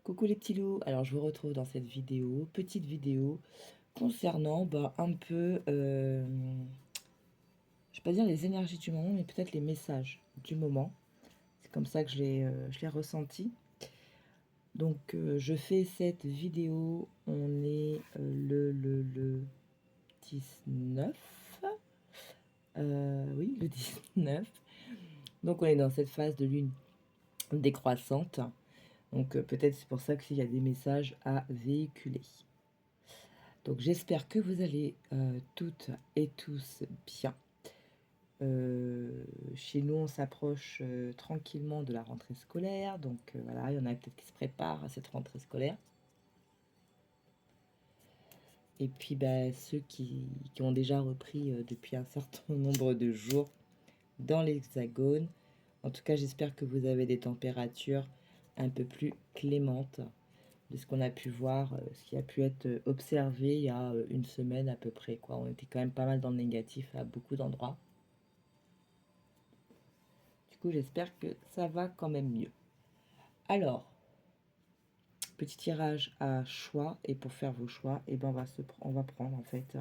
Coucou les petits loups, alors je vous retrouve dans cette vidéo, petite vidéo concernant un peu, je vais pas dire les énergies du moment, mais peut-être les messages du moment. C'est comme ça que je l'ai ressenti. Donc je fais cette vidéo, on est le 19, oui le 19. Donc on est dans cette phase de lune décroissante. Donc peut-être c'est pour ça qu'il y a des messages à véhiculer. Donc j'espère que vous allez toutes et tous bien. Chez nous, on s'approche tranquillement de la rentrée scolaire. Donc voilà, il y en a peut-être qui se préparent à cette rentrée scolaire. Et puis ceux qui ont déjà repris depuis un certain nombre de jours dans l'Hexagone. En tout cas, j'espère que vous avez des températures un peu plus clémentes de ce qu'on a pu voir, ce qui a pu être observé il y a une semaine à peu près, quoi. On était quand même pas mal dans le négatif à beaucoup d'endroits. Du coup, j'espère que ça va quand même mieux. Alors, petit tirage à choix, et pour faire vos choix, et ben on va prendre en fait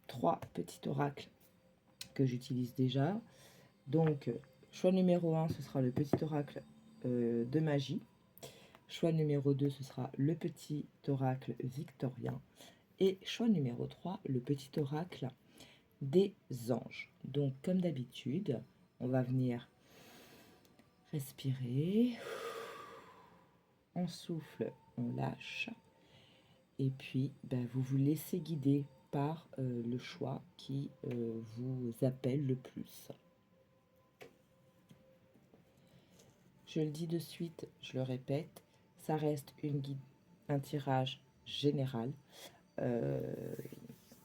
3 petits oracles que j'utilise déjà. Donc, choix numéro 1, ce sera le petit oracle de magie. Choix numéro 2, ce sera le petit oracle victorien. Et choix numéro 3, le petit oracle des anges. Donc, comme d'habitude, on va venir respirer. On souffle, on lâche. Et puis, vous vous laissez guider par le choix qui vous appelle le plus. Je le dis de suite, je le répète, ça reste un tirage général.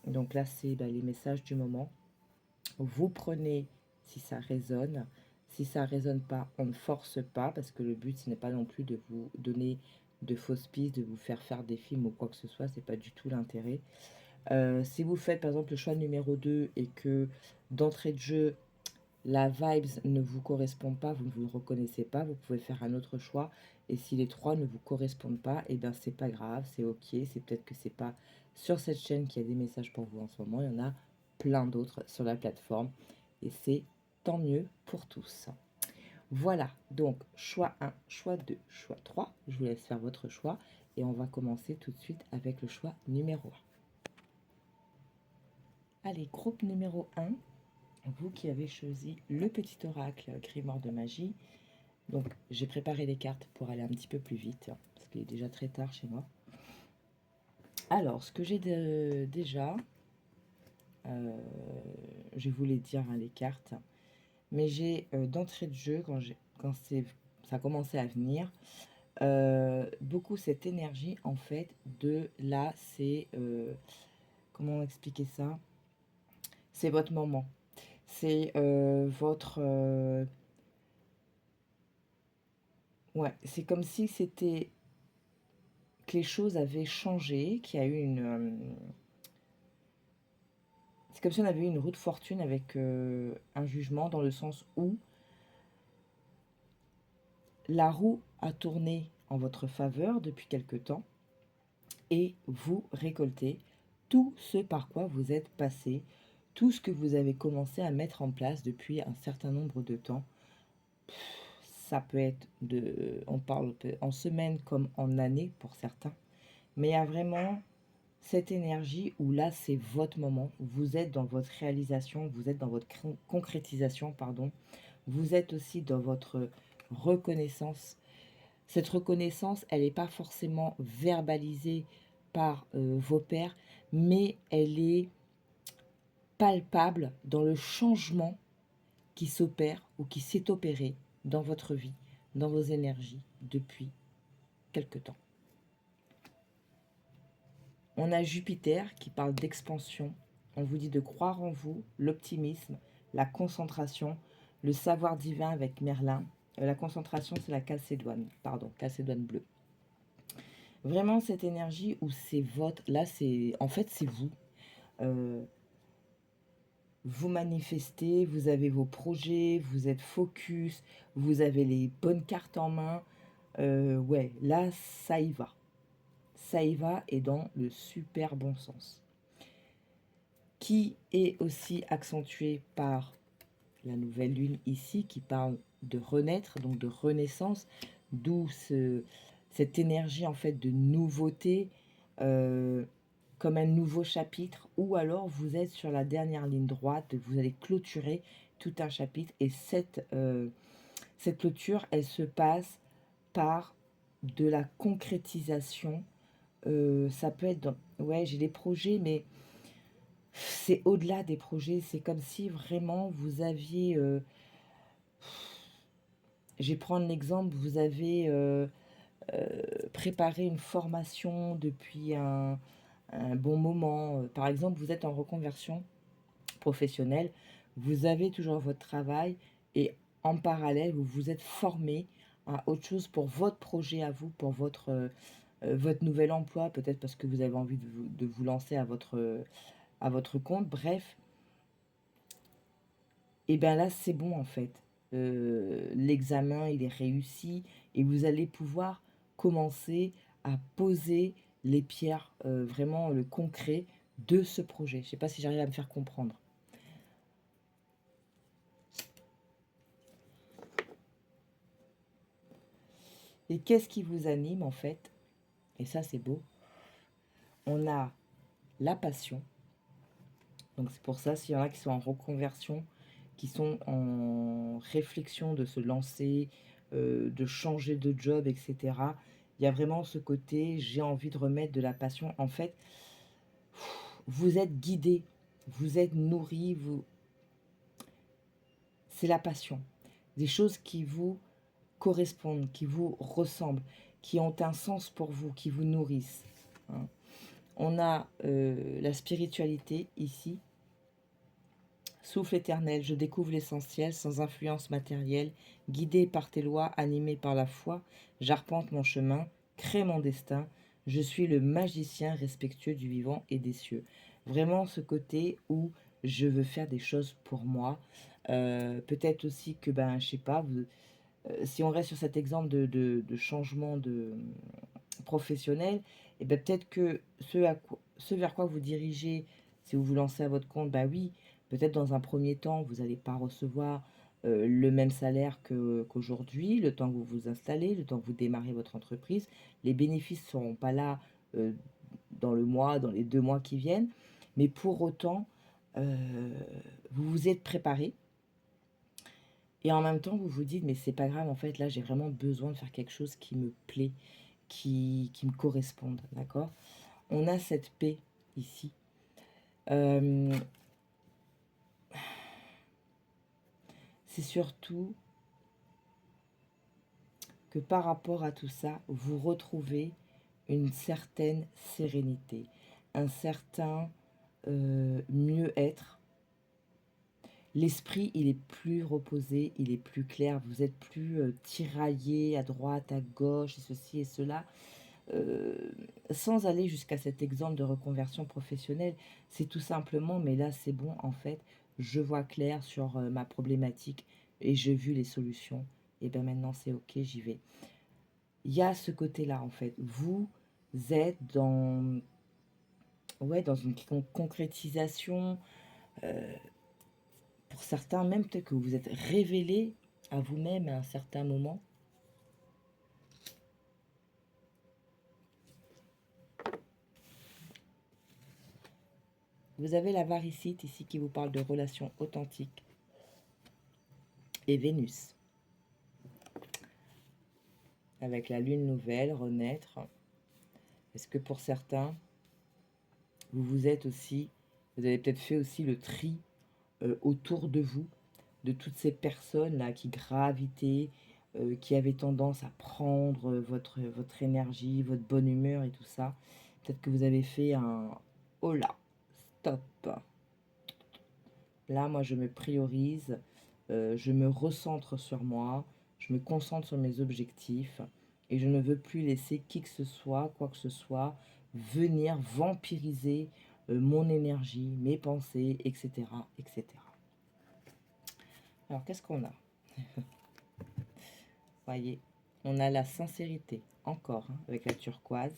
Donc là, c'est les messages du moment. Vous prenez si ça résonne. Si ça résonne pas, on ne force pas, parce que le but, ce n'est pas non plus de vous donner de fausses pistes, de vous faire faire des films ou quoi que ce soit, c'est pas du tout l'intérêt. Si vous faites par exemple le choix numéro 2 et que d'entrée de jeu, la vibes ne vous correspond pas, vous ne vous reconnaissez pas, vous pouvez faire un autre choix. Et si les trois ne vous correspondent pas, et ben c'est pas grave, c'est ok. C'est peut-être que c'est pas sur cette chaîne qu'il y a des messages pour vous en ce moment. Il y en a plein d'autres sur la plateforme. Et c'est tant mieux pour tous. Voilà, donc choix 1, choix 2, choix 3. Je vous laisse faire votre choix. Et on va commencer tout de suite avec le choix numéro 1. Allez, groupe numéro 1. Vous qui avez choisi le petit oracle Grimoire de magie. Donc j'ai préparé les cartes pour aller un petit peu plus vite, parce qu'il est déjà très tard chez moi. Alors, ce que j'ai déjà, je voulais dire les cartes, mais j'ai d'entrée de jeu, quand ça a commencé à venir, beaucoup cette énergie en fait de là, c'est, comment expliquer ça? C'est votre moment. C'est votre... ouais, c'est comme si c'était que les choses avaient changé, qu'il y a eu c'est comme si on avait eu une roue de fortune avec un jugement, dans le sens où la roue a tourné en votre faveur depuis quelque temps et vous récoltez tout ce par quoi vous êtes passé, tout ce que vous avez commencé à mettre en place depuis un certain nombre de temps. Ça peut être on parle en semaines comme en années pour certains, mais il y a vraiment cette énergie où là c'est votre moment, vous êtes dans votre réalisation, vous êtes dans votre concrétisation, pardon, vous êtes aussi dans votre reconnaissance. Cette reconnaissance, elle n'est pas forcément verbalisée par vos pairs, mais elle est palpable dans le changement qui s'opère ou qui s'est opéré dans votre vie, dans vos énergies depuis quelque temps. On a Jupiter qui parle d'expansion. On vous dit de croire en vous, l'optimisme, la concentration, le savoir divin avec Merlin. La concentration, c'est la calcédoine, calcédoine bleue. Vraiment cette énergie où c'est votre... Là, c'est... En fait, c'est vous. Vous manifestez, vous avez vos projets, vous êtes focus, vous avez les bonnes cartes en main. ouais, là, ça y va. Ça y va et dans le super bon sens. Qui est aussi accentué par la nouvelle lune ici, qui parle de renaître, donc de renaissance, d'où cette énergie en fait de nouveauté, comme un nouveau chapitre, ou alors vous êtes sur la dernière ligne droite, vous allez clôturer tout un chapitre, et cette clôture, elle se passe par de la concrétisation. Ça peut être ouais, j'ai des projets, mais c'est au-delà des projets. C'est comme si vraiment vous aviez... je vais prendre l'exemple, vous avez préparé une formation depuis un bon moment. Par exemple, vous êtes en reconversion professionnelle, vous avez toujours votre travail et en parallèle, vous vous êtes formé à autre chose pour votre projet à vous, pour votre nouvel emploi, peut-être parce que vous avez envie de vous lancer à votre compte. Bref, et bien là, c'est bon en fait. L'examen, il est réussi et vous allez pouvoir commencer à poser les pierres, vraiment le concret de ce projet. Je ne sais pas si j'arrive à me faire comprendre. Et qu'est-ce qui vous anime en fait? Et ça, c'est beau. On a la passion. Donc c'est pour ça, s'il y en a qui sont en reconversion, qui sont en réflexion de se lancer, de changer de job, etc. Il y a vraiment ce côté, j'ai envie de remettre de la passion. En fait, vous êtes guidé, vous êtes nourri, c'est la passion. Des choses qui vous correspondent, qui vous ressemblent, qui ont un sens pour vous, qui vous nourrissent, hein. On a la spiritualité ici. Souffle éternel, je découvre l'essentiel sans influence matérielle, guidé par tes lois, animé par la foi, j'arpente mon chemin, crée mon destin, je suis le magicien respectueux du vivant et des cieux. Vraiment ce côté où je veux faire des choses pour moi. Peut-être aussi que, ben, je sais pas, si on reste sur cet exemple de changement de professionnel, et ben peut-être que ce vers quoi vous dirigez, si vous vous lancez à votre compte, bah oui, peut-être dans un premier temps, vous n'allez pas recevoir le même salaire qu'aujourd'hui, le temps que vous vous installez, le temps que vous démarrez votre entreprise. Les bénéfices ne seront pas là euh, dans le mois, dans les 2 mois qui viennent, mais pour autant, euh, vous vous êtes préparé. Et en même temps, vous vous dites, mais c'est pas grave, en fait, là, j'ai vraiment besoin de faire quelque chose qui me plaît, qui me corresponde, d'accord? On a cette paix ici. Euh, c'est surtout que par rapport à tout ça, vous retrouvez une certaine sérénité, un certain mieux-être. L'esprit, il est plus reposé, il est plus clair, vous êtes plus tiraillé à droite, à gauche, et ceci et cela. Euh, Sans aller jusqu'à cet exemple de reconversion professionnelle, c'est tout simplement, mais là c'est bon en fait, je vois clair sur ma problématique et j'ai vu les solutions, et bien maintenant c'est ok, j'y vais. Il y a ce côté-là en fait, vous êtes ouais, dans une concrétisation, euh, pour certains même peut-être que vous vous êtes révélé à vous-même à un certain moment. Vous avez la varicite ici qui vous parle de relations authentiques et Vénus. Avec la lune nouvelle, renaître. Est-ce que pour certains, vous avez peut-être fait aussi le tri autour de vous, de toutes ces personnes-là qui gravitaient, qui avaient tendance à prendre votre énergie, votre bonne humeur et tout ça. Peut-être que vous avez fait un oh là, stop. Là, moi, je me priorise, je me recentre sur moi, je me concentre sur mes objectifs et je ne veux plus laisser qui que ce soit, quoi que ce soit, venir vampiriser mon énergie, mes pensées, etc., etc. Alors, qu'est-ce qu'on a? Voyez, On a la sincérité, encore, hein, avec la turquoise.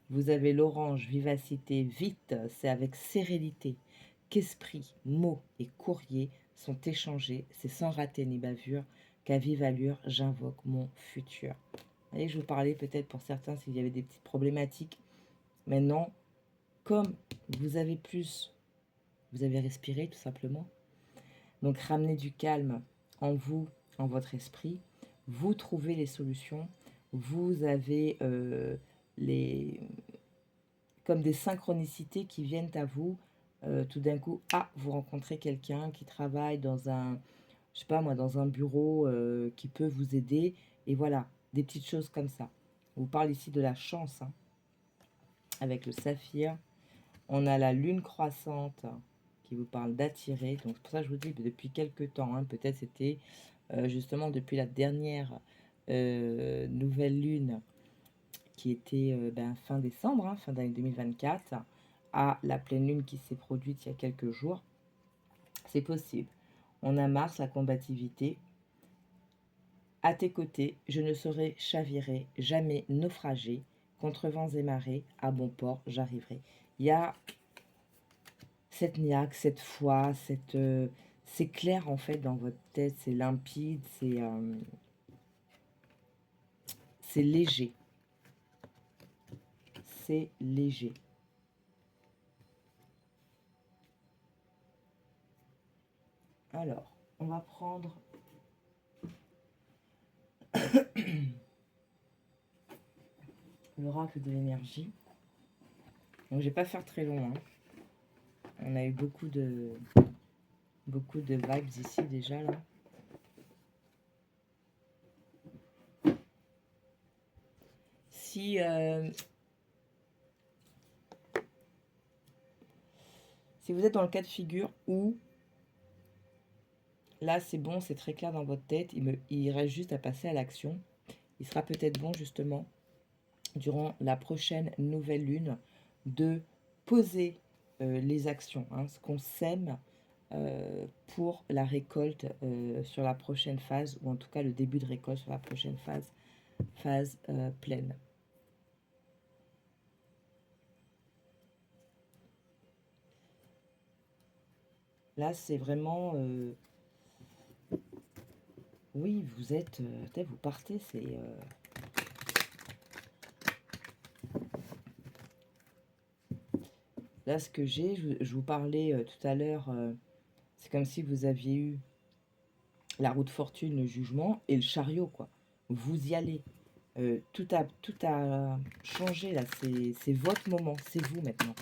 Vous avez l'orange, vivacité, vite, c'est avec sérénité qu'esprit, mots et courrier sont échangés. C'est sans rater ni bavure qu'à vive allure, j'invoque mon futur. Allez, je vous parlais peut-être pour certains s'il y avait des petites problématiques. Maintenant, comme vous avez plus, vous avez respiré tout simplement. Donc, ramenez du calme en vous, en votre esprit. Vous trouvez les solutions. Vous avez les comme des synchronicités qui viennent à vous. Tout d'un coup, vous rencontrez quelqu'un qui travaille dans un, je sais pas moi, dans un bureau qui peut vous aider. Et voilà, des petites choses comme ça. On vous parle ici de la chance, hein, avec le saphir. On a la lune croissante qui vous parle d'attirer. Donc, c'est pour ça que je vous dis, depuis quelques temps, hein, peut-être c'était justement depuis la dernière nouvelle lune qui était fin décembre, hein, fin d'année 2024, à la pleine lune qui s'est produite il y a quelques jours. C'est possible. On a Mars, la combativité. À tes côtés, je ne serai chaviré, jamais naufragé. Contre vents et marées, à bon port, j'arriverai. Il y a cette niaque, cette foi, c'est clair en fait dans votre tête, c'est limpide, c'est léger. C'est léger. Alors, on va prendre l'oracle de l'énergie. Donc, je vais pas faire très long, hein. On a eu beaucoup de vibes ici déjà là. Si vous êtes dans le cas de figure où là c'est bon, c'est très clair dans votre tête, il reste juste à passer à l'action. Il sera peut-être bon justement durant la prochaine nouvelle lune de poser les actions, hein, ce qu'on sème pour la récolte sur la prochaine phase, ou en tout cas le début de récolte sur la prochaine phase pleine. Là, c'est vraiment... oui, vous êtes... vous partez, c'est... Là, ce que j'ai, je vous parlais tout à l'heure, c'est comme si vous aviez eu la roue de fortune, le jugement et le chariot, quoi. Vous y allez. Tout a changé, là. C'est votre moment, c'est vous maintenant.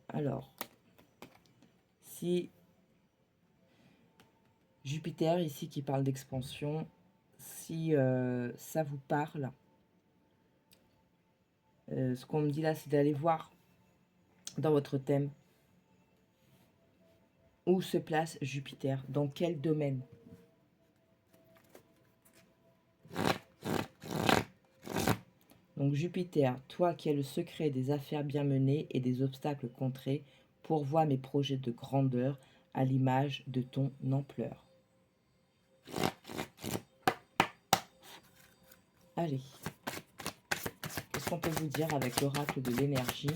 Alors, si Jupiter, ici, qui parle d'expansion, si ça vous parle, ce qu'on me dit là, c'est d'aller voir dans votre thème où se place Jupiter, dans quel domaine. Donc Jupiter, toi qui as le secret des affaires bien menées et des obstacles contrés, pourvois mes projets de grandeur à l'image de ton ampleur. Allez, qu'est-ce qu'on peut vous dire avec l'oracle de l'énergie ?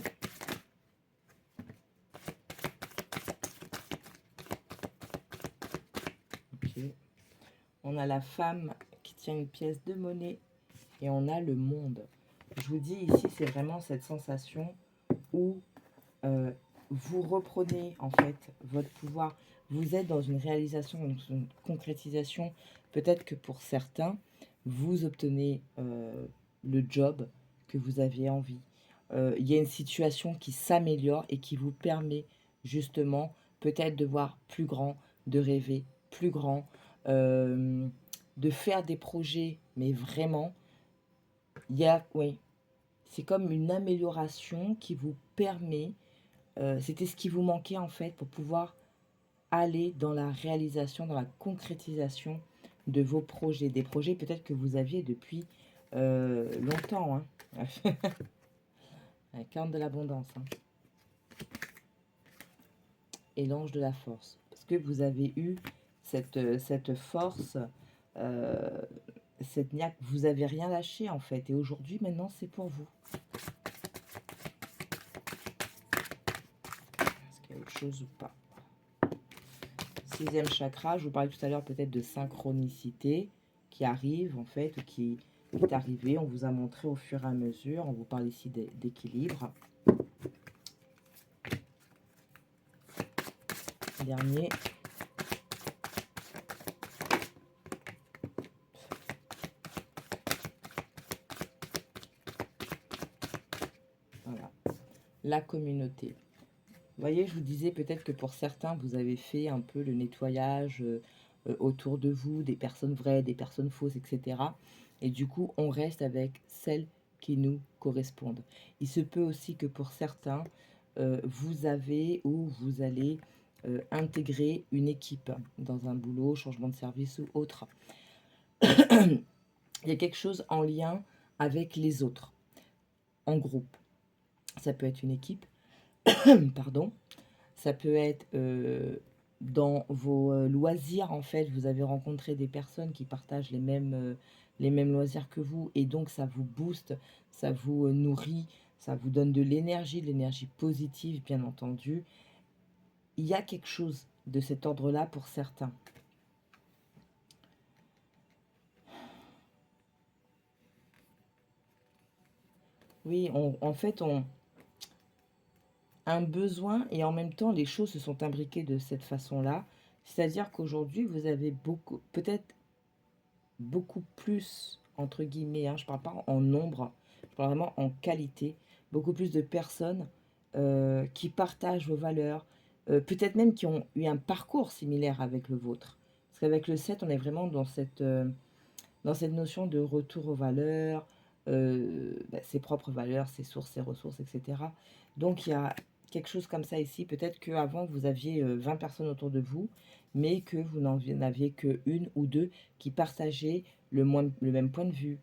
Okay. On a la femme qui tient une pièce de monnaie et on a le monde. Je vous dis ici, c'est vraiment cette sensation où vous reprenez en fait votre pouvoir. Vous êtes dans une réalisation, une concrétisation. Peut-être que pour certains, vous obtenez le job que vous aviez envie. Il y a une situation qui s'améliore et qui vous permet justement peut-être de voir plus grand, de rêver plus grand, de faire des projets, mais vraiment, il y a, oui, c'est comme une amélioration qui vous permet, c'était ce qui vous manquait en fait pour pouvoir aller dans la réalisation, dans la concrétisation de vos projets, des projets peut-être que vous aviez depuis longtemps, hein. La carte de l'abondance, hein. et l'ange de la force. Parce que vous avez eu cette force, cette niaque, vous n'avez rien lâché en fait. Et aujourd'hui, maintenant, c'est pour vous. Est-ce qu'il y a autre chose ou pas? Sixième chakra, je vous parlais tout à l'heure peut-être de synchronicité qui arrive en fait, qui est arrivée. On vous a montré au fur et à mesure. On vous parle ici d'équilibre. Dernier. Voilà. La communauté. Vous voyez, je vous disais peut-être que pour certains, vous avez fait un peu le nettoyage autour de vous, des personnes vraies, des personnes fausses, etc. Et du coup, on reste avec celles qui nous correspondent. Il se peut aussi que pour certains, vous avez ou vous allez intégrer une équipe dans un boulot, changement de service ou autre. Il y a quelque chose en lien avec les autres, en groupe. Ça peut être une équipe, pardon. Ça peut être dans vos loisirs, en fait, vous avez rencontré des personnes qui partagent les mêmes loisirs que vous, et donc ça vous booste, ça vous nourrit, ça vous donne de l'énergie positive, bien entendu. Il y a quelque chose de cet ordre-là pour certains. Oui, en fait, un besoin et en même temps, les choses se sont imbriquées de cette façon-là. C'est-à-dire qu'aujourd'hui, vous avez beaucoup, peut-être beaucoup plus, entre guillemets, hein, je ne parle pas en nombre, je parle vraiment en qualité, beaucoup plus de personnes qui partagent vos valeurs, peut-être même qui ont eu un parcours similaire avec le vôtre. Parce qu'avec le 7, on est vraiment dans cette notion de retour aux valeurs, ses propres valeurs, ses sources, ses ressources, etc. Donc il y a quelque chose comme ça ici. Peut-être qu'avant, vous aviez 20 personnes autour de vous, mais que vous n'en aviez qu'une ou deux qui partageaient le même point de vue,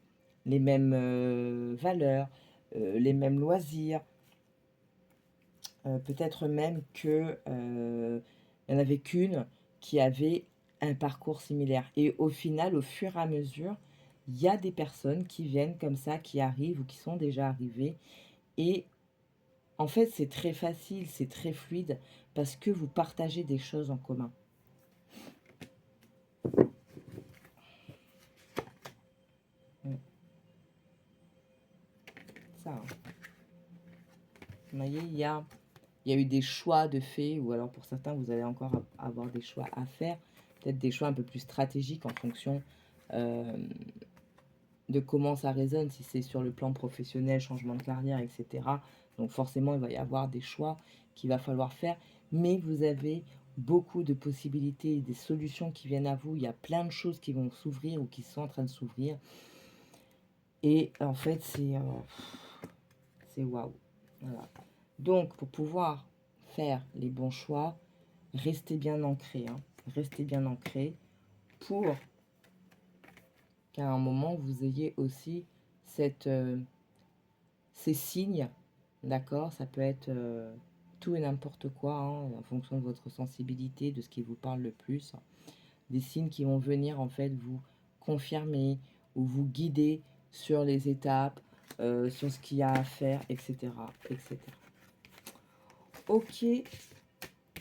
les mêmes valeurs, les mêmes loisirs. Peut-être même qu'il n'y en avait qu'une qui avait un parcours similaire. Et au final, au fur et à mesure, il y a des personnes qui viennent comme ça, qui arrivent ou qui sont déjà arrivées. Et en fait, c'est très facile, c'est très fluide parce que vous partagez des choses en commun. Ça, hein. Vous voyez, il y a eu des choix de faits, ou alors pour certains, vous allez encore avoir des choix à faire. Peut-être des choix un peu plus stratégiques en fonction de comment ça résonne, si c'est sur le plan professionnel, changement de carrière, etc. Donc forcément, il va y avoir des choix qu'il va falloir faire, mais vous avez beaucoup de possibilités, des solutions qui viennent à vous. Il y a plein de choses qui vont s'ouvrir ou qui sont en train de s'ouvrir. Et en fait, c'est waouh. Voilà. Donc, pour pouvoir faire les bons choix, restez bien ancré. Hein. Restez bien ancré pour qu'à un moment, vous ayez aussi ces signes, d'accord? Ça peut être tout et n'importe quoi, hein, en fonction de votre sensibilité, de ce qui vous parle le plus. Des signes qui vont venir, en fait, vous confirmer ou vous guider sur les étapes, sur ce qu'il y a à faire, etc., etc. Ok,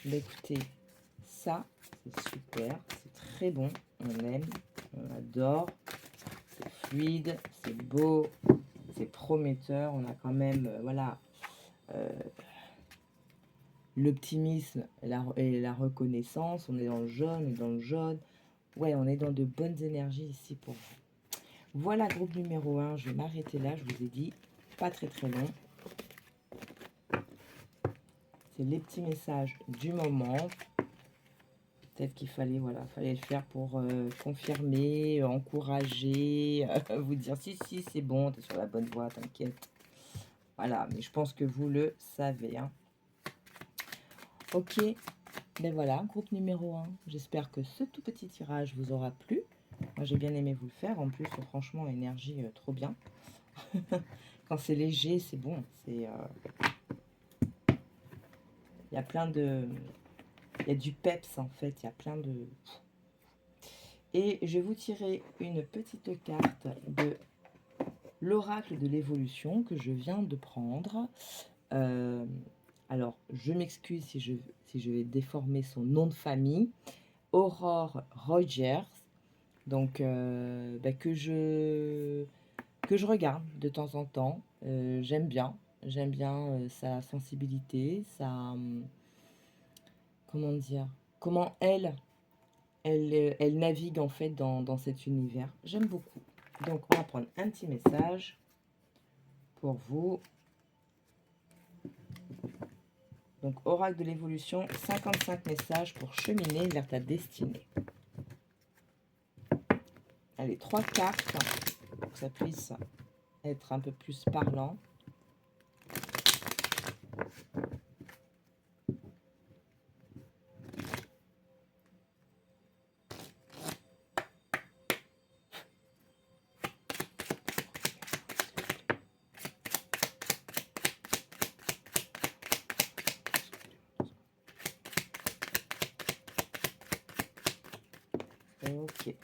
bah écoutez, ça, c'est super, c'est très bon, on aime, on adore, c'est fluide, c'est beau, c'est prometteur, on a quand même, voilà, l'optimisme et la reconnaissance, on est dans le jaune, on est dans le jaune, ouais, on est dans de bonnes énergies ici pour vous. Voilà, groupe numéro 1, je vais m'arrêter là, je vous ai dit, pas très très long. C'est les petits messages du moment. Peut-être qu'il fallait, voilà, fallait le faire pour confirmer, encourager, vous dire si, c'est bon, tu es sur la bonne voie, t'inquiète. Voilà, mais je pense que vous le savez. Hein. Ok, ben voilà, groupe numéro 1. J'espère que ce tout petit tirage vous aura plu. Moi, j'ai bien aimé vous le faire. En plus, franchement, énergie, trop bien. Quand c'est léger, c'est bon. Il y a plein de il y a du peps en fait, il y a plein de... Et je vais vous tirer une petite carte de l'oracle de l'évolution que je viens de prendre. Alors, je m'excuse si je vais déformer son nom de famille. Aurore Rogers. Donc, que je regarde de temps en temps. J'aime bien. J'aime bien sa sensibilité, comment dire, comment elle navigue en fait dans cet univers. J'aime beaucoup. Donc, on va prendre un petit message pour vous. Donc, oracle de l'évolution, 55 messages pour cheminer vers ta destinée. Allez, 3 cartes pour que ça puisse être un peu plus parlant. Ok.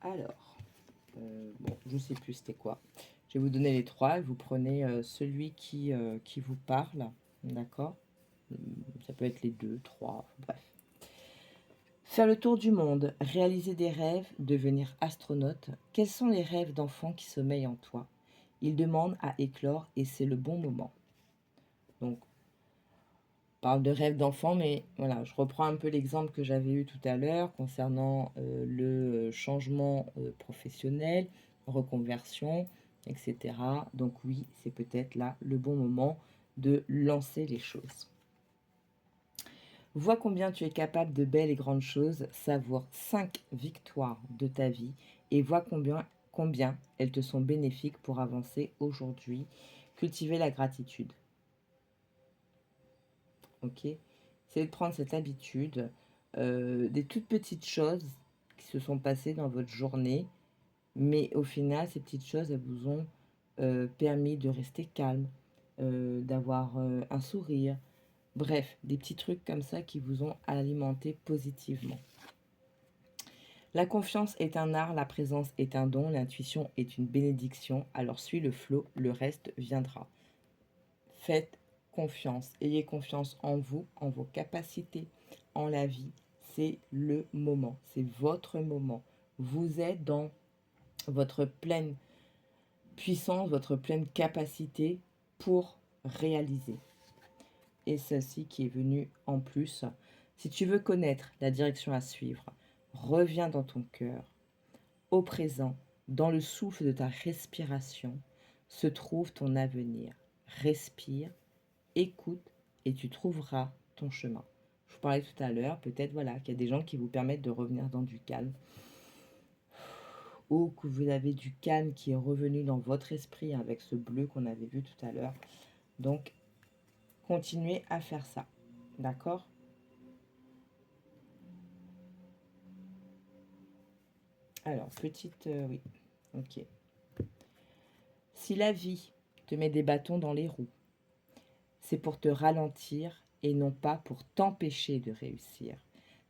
Alors, bon, je ne sais plus c'était quoi. Je vais vous donner les 3. Vous prenez celui qui vous parle. D'accord? Ça peut être les 2, 3, bref. Faire le tour du monde, réaliser des rêves, devenir astronaute. Quels sont les rêves d'enfant qui sommeillent en toi? Ils demandent à éclore et c'est le bon moment. Donc, on parle de rêves d'enfant, mais voilà, je reprends un peu l'exemple que j'avais eu tout à l'heure concernant le changement professionnel, reconversion, etc. Donc oui, c'est peut-être là le bon moment de lancer les choses. Vois combien tu es capable de belles et grandes choses, savoure 5 victoires de ta vie et vois combien elles te sont bénéfiques pour avancer aujourd'hui. Cultiver la gratitude. Ok? C'est de prendre cette habitude, des toutes petites choses qui se sont passées dans votre journée, mais au final, ces petites choses, elles vous ont permis de rester calme, d'avoir un sourire. Bref, des petits trucs comme ça qui vous ont alimenté positivement. La confiance est un art, la présence est un don, l'intuition est une bénédiction. Alors suis le flot, le reste viendra. Faites confiance, ayez confiance en vous, en vos capacités, en la vie. C'est le moment, c'est votre moment. Vous êtes dans votre pleine puissance, votre pleine capacité pour réaliser. Et ceci qui est venu en plus. Si tu veux connaître la direction à suivre, reviens dans ton cœur. Au présent, dans le souffle de ta respiration, se trouve ton avenir. Respire, écoute et tu trouveras ton chemin. Je vous parlais tout à l'heure, peut-être voilà, qu'il y a des gens qui vous permettent de revenir dans du calme. Ou que vous avez du calme qui est revenu dans votre esprit avec ce bleu qu'on avait vu tout à l'heure. Donc, continuez à faire ça. D'accord? Alors, petite... oui. Ok. Si la vie te met des bâtons dans les roues, c'est pour te ralentir et non pas pour t'empêcher de réussir.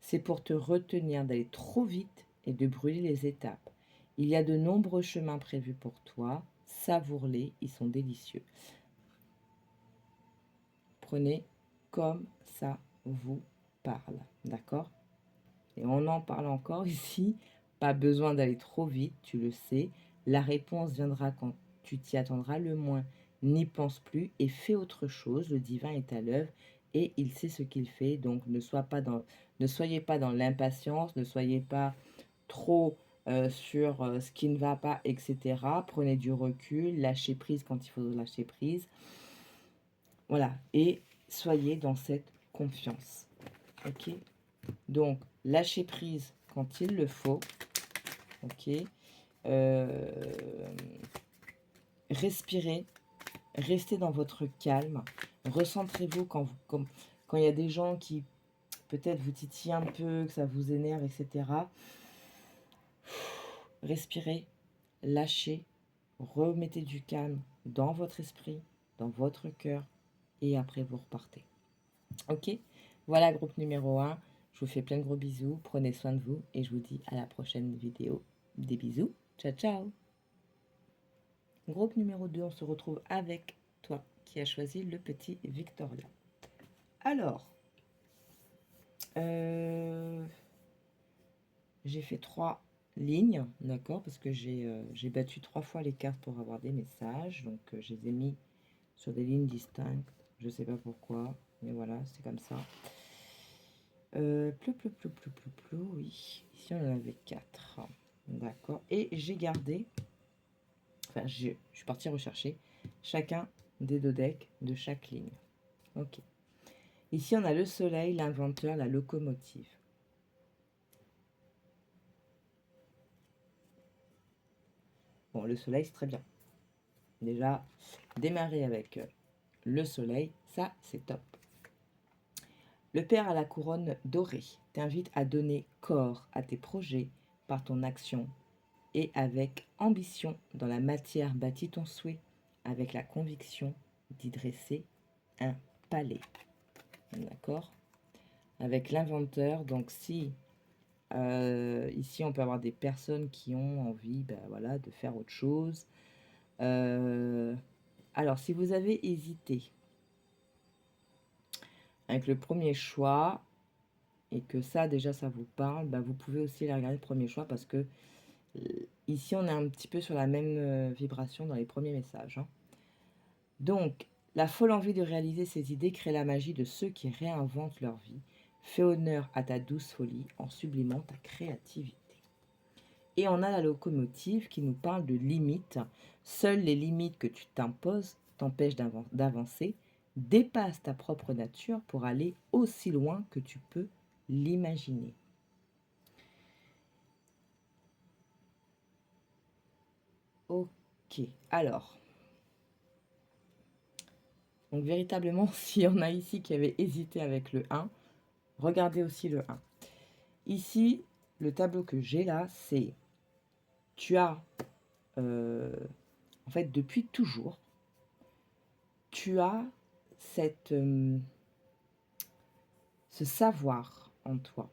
C'est pour te retenir d'aller trop vite et de brûler les étapes. Il y a de nombreux chemins prévus pour toi. Savoure-les, ils sont délicieux. Prenez comme ça vous parle. D'accord? Et on en parle encore ici. Pas besoin d'aller trop vite, tu le sais. La réponse viendra quand tu t'y attendras le moins. N'y pense plus et fais autre chose. Le divin est à l'œuvre et il sait ce qu'il fait. Donc ne soyez pas dans l'impatience, ne soyez pas trop sur ce qui ne va pas, etc. Prenez du recul, lâchez prise quand il faut lâcher prise. Voilà, et soyez dans cette confiance. Ok? Donc, lâchez prise quand il le faut. Ok? Respirez, restez dans votre calme. Recentrez-vous quand il y a des gens qui peut-être vous titillent un peu, que ça vous énerve, etc. Respirez, lâchez remettez du calme dans votre esprit, dans votre cœur, et après vous repartez. Ok? Voilà, groupe numéro 1. Je vous fais plein de gros bisous. Prenez soin de vous et je vous dis à la prochaine vidéo. Des bisous. Ciao, ciao. Groupe numéro 2, on se retrouve avec toi qui as choisi le petit Victoria. Alors, j'ai fait 3 lignes, d'accord, parce que j'ai battu 3 fois les cartes pour avoir des messages. Donc, je les ai mis sur des lignes distinctes. Je ne sais pas pourquoi, mais voilà, c'est comme ça. Oui. Ici, on en avait 4. D'accord. Et j'ai gardé, enfin, je suis partie rechercher chacun des 2 decks de chaque ligne. Ok. Ici, on a le soleil, l'inventeur, la locomotive. Bon, le soleil, c'est très bien. Déjà, démarrer avec le soleil, ça, c'est top. Le père à la couronne dorée t'invite à donner corps à tes projets par ton action et avec ambition dans la matière bâtis ton souhait avec la conviction d'y dresser un palais. D'accord? Avec l'inventeur, donc si ici on peut avoir des personnes qui ont envie voilà, de faire autre chose. Alors si vous avez hésité avec le premier choix et que ça déjà ça vous parle, vous pouvez aussi aller regarder le premier choix parce que ici on est un petit peu sur la même vibration dans les premiers messages. Hein. Donc, la folle envie de réaliser ses idées crée la magie de ceux qui réinventent leur vie. Fais honneur à ta douce folie en sublimant ta créativité. Et on a la locomotive qui nous parle de limites. Seules les limites que tu t'imposes t'empêchent d'avancer. Dépasse ta propre nature pour aller aussi loin que tu peux l'imaginer. Ok, alors. Donc véritablement, s'il y en a ici qui avaient hésité avec le 1, regardez aussi le 1. Ici, le tableau que j'ai là, c'est tu as, en fait, depuis toujours, tu as cette, ce savoir en toi,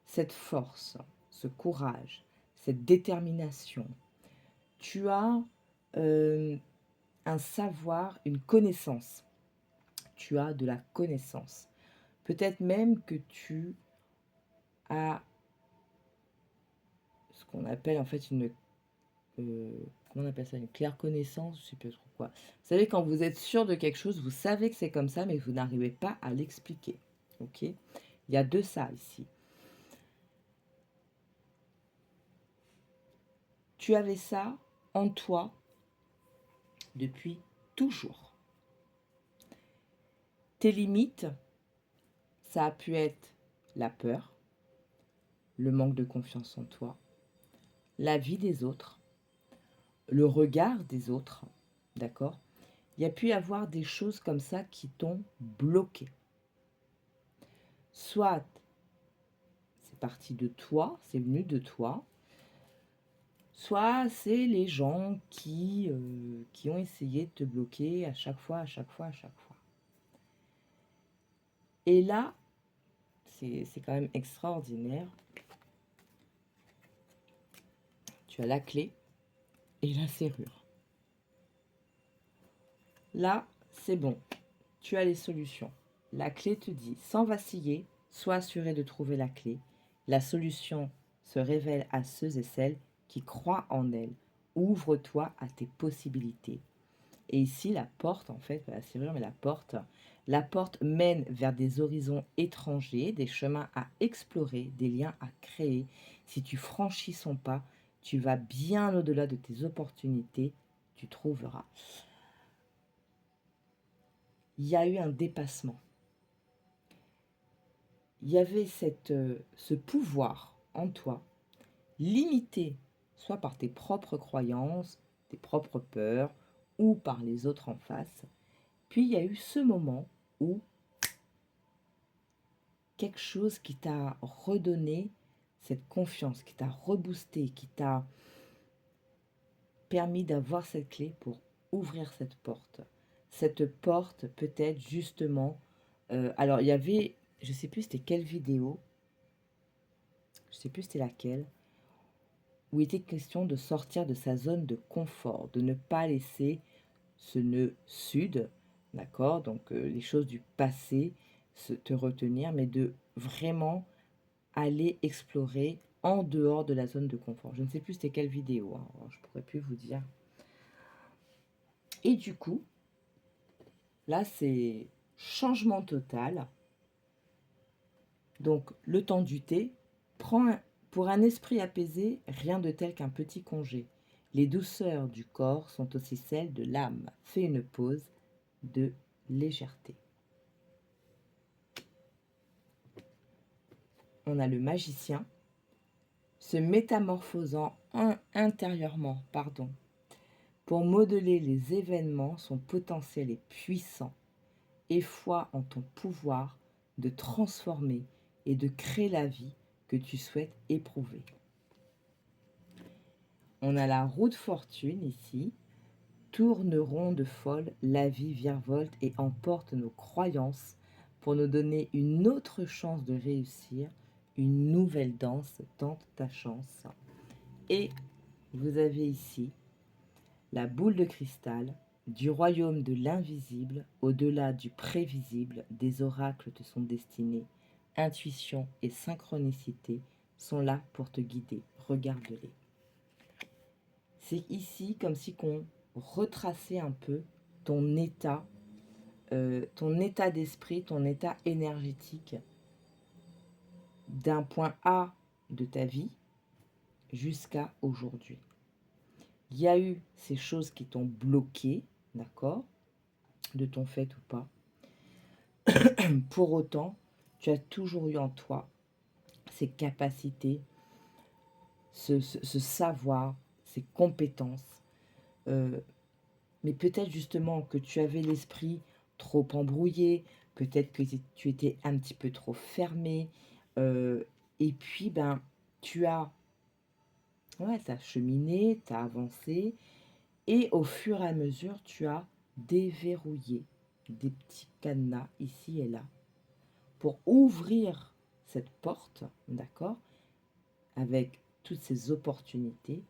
cette force, ce courage, cette détermination. Tu as un savoir, une connaissance. Tu as de la connaissance. Peut-être même que tu as ce qu'on appelle en fait une comment on appelle ça, une claire connaissance, je sais plus trop quoi. Vous savez, quand vous êtes sûr de quelque chose, vous savez que c'est comme ça, mais vous n'arrivez pas à l'expliquer. Ok? Il y a de ça ici. Tu avais ça en toi depuis toujours. Tes limites, ça a pu être la peur, le manque de confiance en toi, la vie des autres, le regard des autres, d'accord? Il y a pu y avoir des choses comme ça qui t'ont bloqué. Soit c'est parti de toi, c'est venu de toi, soit c'est les gens qui ont essayé de te bloquer à chaque fois, à chaque fois, à chaque fois. Et là, c'est quand même extraordinaire. Tu as la clé et la serrure. Là, c'est bon. Tu as les solutions. La clé te dit, sans vaciller, sois assuré de trouver la clé. La solution se révèle à ceux et celles qui croient en elle. Ouvre-toi à tes possibilités. Et ici, la porte, en fait, la serrure, mais la porte mène vers des horizons étrangers, des chemins à explorer, des liens à créer. Si tu franchis son pas, tu vas bien au-delà de tes opportunités, tu trouveras. Il y a eu un dépassement. Il y avait ce pouvoir en toi, limité soit par tes propres croyances, tes propres peurs, ou par les autres en face. Puis il y a eu ce moment où quelque chose qui t'a redonné cette confiance, qui t'a reboosté, qui t'a permis d'avoir cette clé pour ouvrir cette porte. Cette porte peut être justement... alors, il y avait... Je ne sais plus c'était quelle vidéo. Je ne sais plus c'était laquelle. Où il était question de sortir de sa zone de confort. De ne pas laisser ce nœud sud. D'accord? Donc, les choses du passé te retenir. Mais de vraiment aller explorer en dehors de la zone de confort. Je ne sais plus c'était quelle vidéo. Hein. Alors, je ne pourrais plus vous dire. Et du coup, là, c'est changement total. Donc, le temps du thé, pour un esprit apaisé, rien de tel qu'un petit congé. Les douceurs du corps sont aussi celles de l'âme. Fais une pause de légèreté. On a le magicien, se métamorphosant intérieurement, pour modeler les événements, son potentiel est puissant. Aie foi en ton pouvoir de transformer et de créer la vie que tu souhaites éprouver. On a la roue de fortune ici. Tourne ronde folle, la vie virevolte et emporte nos croyances pour nous donner une autre chance de réussir. Une nouvelle danse, tente ta chance. Et vous avez ici la boule de cristal, du royaume de l'invisible, au-delà du prévisible, des oracles te sont destinés. Intuition et synchronicité sont là pour te guider. Regarde-les. C'est ici comme si qu'on retraçait un peu ton état d'esprit, ton état énergétique d'un point A de ta vie jusqu'à aujourd'hui. Il y a eu ces choses qui t'ont bloqué, d'accord, de ton fait ou pas. Pour autant, tu as toujours eu en toi ces capacités, ce savoir, ces compétences. Mais peut-être justement que tu avais l'esprit trop embrouillé, peut-être que tu étais un petit peu trop fermé. Et puis, tu as cheminé, tu as avancé. Et au fur et à mesure, tu as déverrouillé des petits cadenas ici et là pour ouvrir cette porte, d'accord, avec toutes ces opportunités.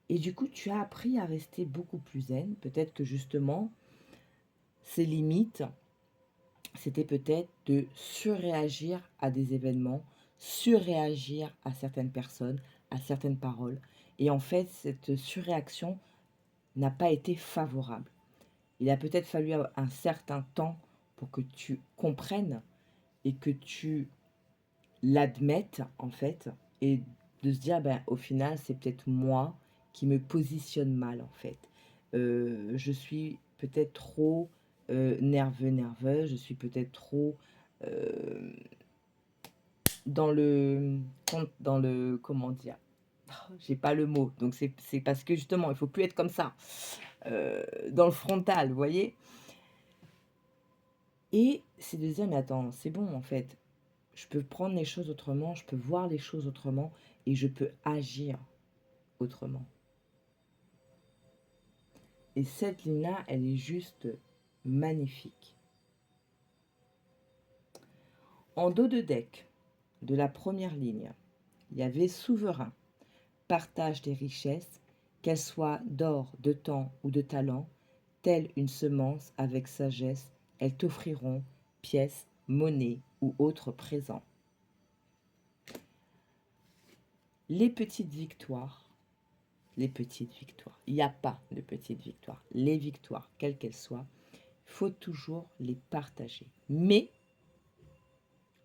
Et du coup, tu as appris à rester beaucoup plus zen. Peut-être que justement, ces limites, c'était peut-être de surréagir à des événements, surréagir à certaines personnes, à certaines paroles. Et en fait, cette surréaction n'a pas été favorable. Il a peut-être fallu un certain temps pour que tu comprennes et que tu l'admettes, en fait, et de se dire, au final, c'est peut-être moi qui me positionne mal, en fait. Je suis peut-être trop nerveuse, je suis peut-être trop dans le, comment dire, j'ai pas le mot, donc c'est parce que justement, il faut plus être comme ça, dans le frontal, vous voyez. Et c'est de dire, mais attends, c'est bon, en fait, je peux prendre les choses autrement, je peux voir les choses autrement, et je peux agir autrement. Et cette ligne-là, elle est juste magnifique. En dos de deck de la première ligne, il y avait souverain, partage des richesses, qu'elles soient d'or, de temps ou de talent, telle une semence avec sagesse, elles t'offriront pièces, monnaie ou autres présents. Les petites victoires, il n'y a pas de petites victoires. Les victoires, quelles qu'elles soient, il faut toujours les partager. Mais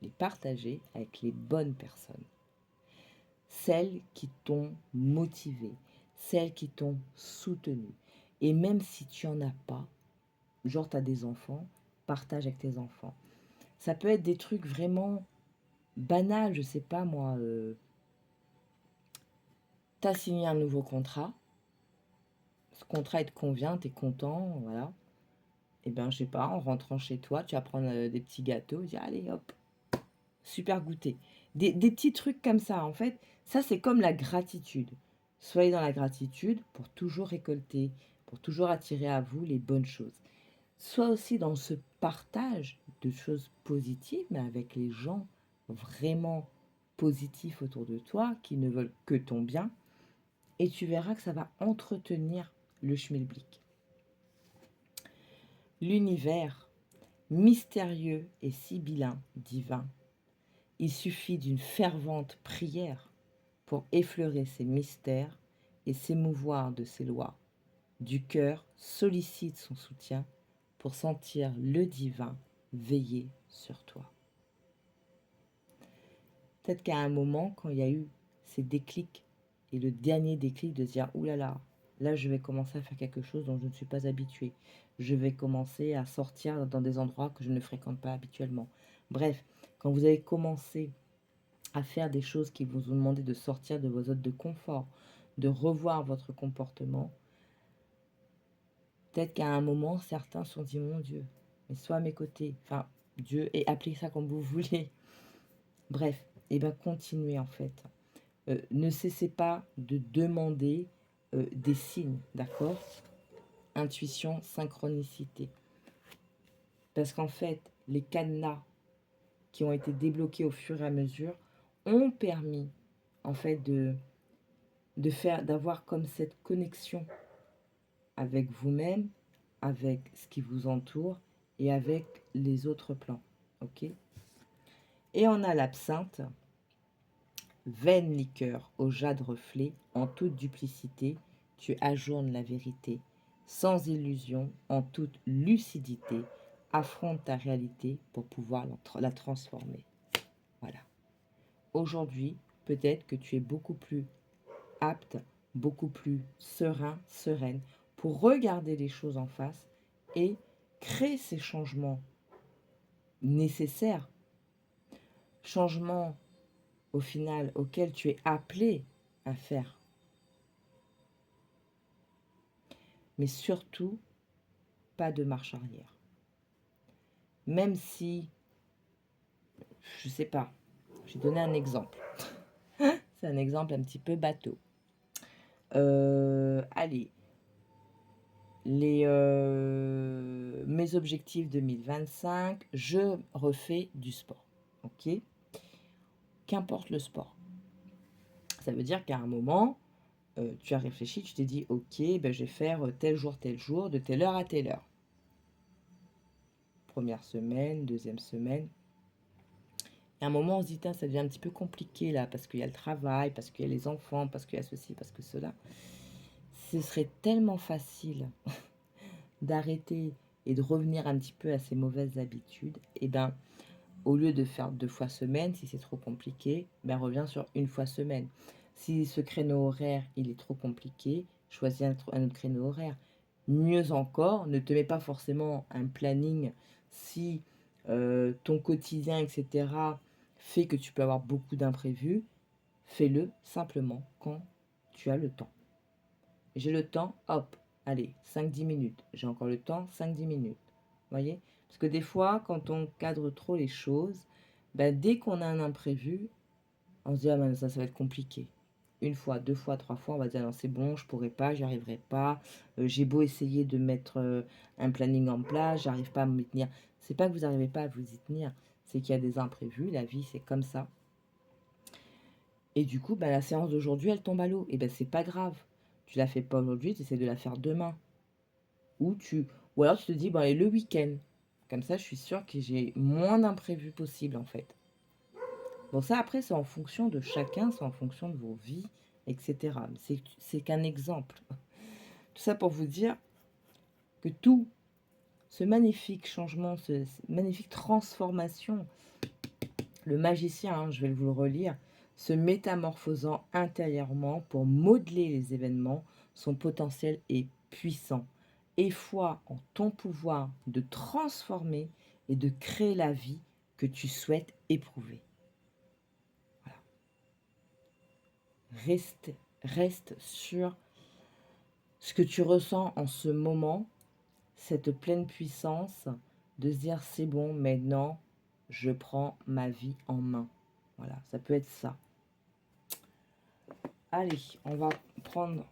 les partager avec les bonnes personnes. Celles qui t'ont motivé, celles qui t'ont soutenu. Et même si tu n'en as pas, genre tu as des enfants, partage avec tes enfants. Ça peut être des trucs vraiment banals, je sais pas moi. Tu as signé un nouveau contrat, ce contrat il te convient, tu es content, voilà. Et je sais pas, en rentrant chez toi, tu vas prendre des petits gâteaux, tu dis allez hop, super goûter. Des petits trucs comme ça, en fait, ça c'est comme la gratitude. Soyez dans la gratitude pour toujours récolter, pour toujours attirer à vous les bonnes choses. Sois aussi dans ce partage de choses positives, mais avec les gens vraiment positifs autour de toi, qui ne veulent que ton bien, et tu verras que ça va entretenir le schmilblick. L'univers, mystérieux et sibyllin, divin, il suffit d'une fervente prière pour effleurer ses mystères et s'émouvoir de ses lois. Du cœur sollicite son soutien pour sentir le divin veiller sur toi. Peut-être qu'à un moment, quand il y a eu ces déclics, et le dernier déclic de se dire « Ouh là là, là je vais commencer à faire quelque chose dont je ne suis pas habituée. Je vais commencer à sortir dans des endroits que je ne fréquente pas habituellement. » Bref, quand vous avez commencé à faire des choses qui vous ont demandé de sortir de vos zones de confort, de revoir votre comportement, peut-être qu'à un moment, certains se sont dit « Mon Dieu, mais sois à mes côtés. » Enfin, Dieu, et appelez ça comme vous voulez. Bref, et bien continuez en fait. Ne cessez pas de demander des signes, d'accord? Intuition, synchronicité. Parce qu'en fait, les cadenas qui ont été débloqués au fur et à mesure ont permis en fait d'avoir comme cette connexion avec vous-même, avec ce qui vous entoure et avec les autres plans. Ok? Et on a l'absinthe, vaine liqueur au jade reflet, en toute duplicité, tu ajournes la vérité. Sans illusion, en toute lucidité, affronte ta réalité pour pouvoir la transformer. Voilà. Aujourd'hui, peut-être que tu es beaucoup plus apte, beaucoup plus serein, sereine, pour regarder les choses en face et créer ces changements nécessaires, changements au final auxquels tu es appelé à faire. Mais surtout, pas de marche arrière. Même si, je sais pas, je vais donner un exemple. C'est un exemple un petit peu bateau. Allez, mes objectifs 2025, je refais du sport. Ok? Qu'importe le sport. Ça veut dire qu'à un moment, tu as réfléchi, tu t'es dit, ok, ben, je vais faire tel jour, de telle heure à telle heure. Première semaine, deuxième semaine. Et à un moment, on se dit, ça devient un petit peu compliqué là, parce qu'il y a le travail, parce qu'il y a les enfants, parce qu'il y a ceci, parce que cela. Ce serait tellement facile d'arrêter et de revenir un petit peu à ces mauvaises habitudes. Et bien, au lieu de faire 2 fois semaine, si c'est trop compliqué, ben reviens sur 1 fois semaine. Si ce créneau horaire, il est trop compliqué, choisis un autre créneau horaire. Mieux encore, ne te mets pas forcément un planning si ton quotidien, etc., fait que tu peux avoir beaucoup d'imprévus. Fais-le simplement quand tu as le temps. J'ai le temps, hop, allez, 5-10 minutes. J'ai encore le temps, 5-10 minutes. Vous voyez? Parce que des fois, quand on cadre trop les choses, ben, dès qu'on a un imprévu, on se dit, ah ben, ça va être compliqué. 1 fois, 2 fois, 3 fois, on va dire, non, c'est bon, je pourrai pas, j'y arriverai pas. J'ai beau essayer de mettre un planning en place, j'arrive pas à m'y tenir. C'est pas que vous n'arrivez pas à vous y tenir, c'est qu'il y a des imprévus, la vie, c'est comme ça. Et du coup, ben, la séance d'aujourd'hui, elle tombe à l'eau. Et ben, c'est pas grave. Tu la fais pas aujourd'hui, tu essaies de la faire demain. Ou alors tu te dis, bon, allez, le week-end. Comme ça, je suis sûre que j'ai moins d'imprévus possible, en fait. Bon, ça, après, c'est en fonction de chacun, c'est en fonction de vos vies, etc. C'est qu'un exemple. Tout ça pour vous dire que tout ce magnifique changement, cette magnifique transformation, le magicien, hein, je vais vous le relire, se métamorphosant intérieurement pour modeler les événements, son potentiel est puissant. Aie foi en ton pouvoir de transformer et de créer la vie que tu souhaites éprouver. Voilà. Reste sur ce que tu ressens en ce moment, cette pleine puissance de se dire c'est bon, maintenant je prends ma vie en main. Voilà, ça peut être ça. Allez, on va prendre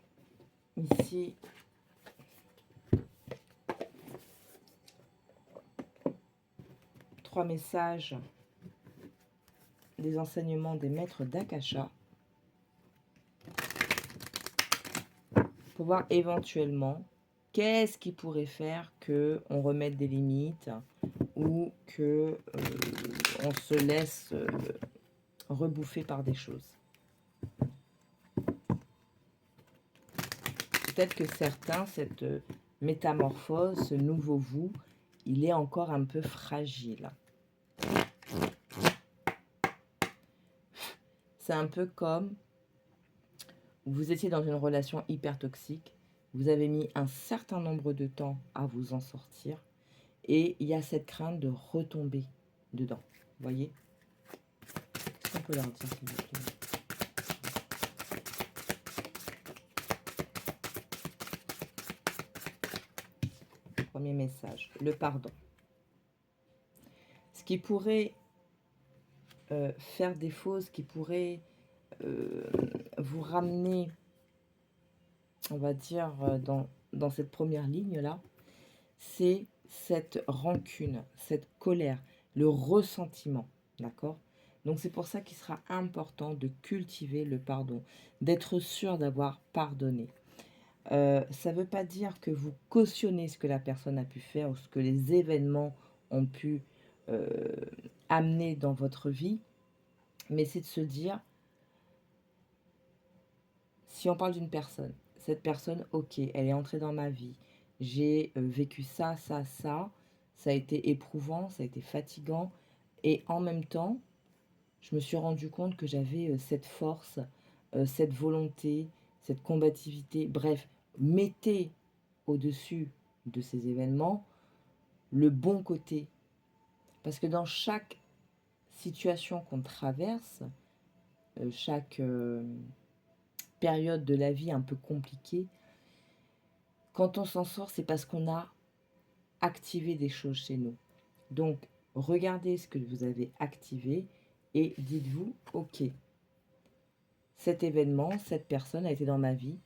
ici trois messages des enseignements des maîtres d'Akasha pour voir éventuellement qu'est-ce qui pourrait faire que on remette des limites ou que on se laisse rebouffer par des choses. Peut-être que certains, cette métamorphose, ce nouveau vous, il est encore un peu fragile. C'est un peu comme vous étiez dans une relation hyper toxique, vous avez mis un certain nombre de temps à vous en sortir, et il y a cette crainte de retomber dedans. Vous voyez? Qu'est-ce qu'on peut leur dire, s'il vous plaît? Premier message, le pardon. Ce qui pourrait faire défaut, ce qui pourrait vous ramener, on va dire, dans cette première ligne-là, c'est cette rancune, cette colère, le ressentiment, d'accord? Donc c'est pour ça qu'il sera important de cultiver le pardon, d'être sûr d'avoir pardonné. Ça ne veut pas dire que vous cautionnez ce que la personne a pu faire ou ce que les événements ont pu amener dans votre vie, mais c'est de se dire, si on parle d'une personne, cette personne, ok, elle est entrée dans ma vie, j'ai vécu ça, ça, ça a été éprouvant, ça a été fatigant, et en même temps, je me suis rendu compte que j'avais cette force, cette volonté, cette combativité, bref, mettez au-dessus de ces événements le bon côté. Parce que dans chaque situation qu'on traverse, chaque période de la vie un peu compliquée, quand on s'en sort, c'est parce qu'on a activé des choses chez nous. Donc, regardez ce que vous avez activé et dites-vous, ok, cet événement, cette personne a été dans ma vie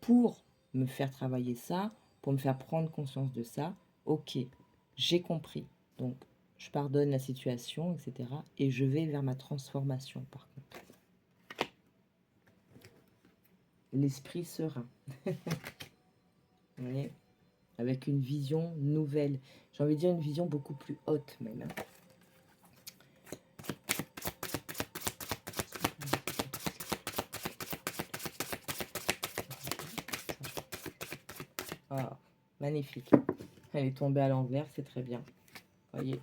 pour me faire travailler ça, pour me faire prendre conscience de ça. Ok, j'ai compris. Donc, je pardonne la situation, etc. Et je vais vers ma transformation, par contre. L'esprit serein. Vous voyez, avec une vision nouvelle. J'ai envie de dire une vision beaucoup plus haute, même. Ah, magnifique. Elle est tombée à l'envers, c'est très bien. Voyez.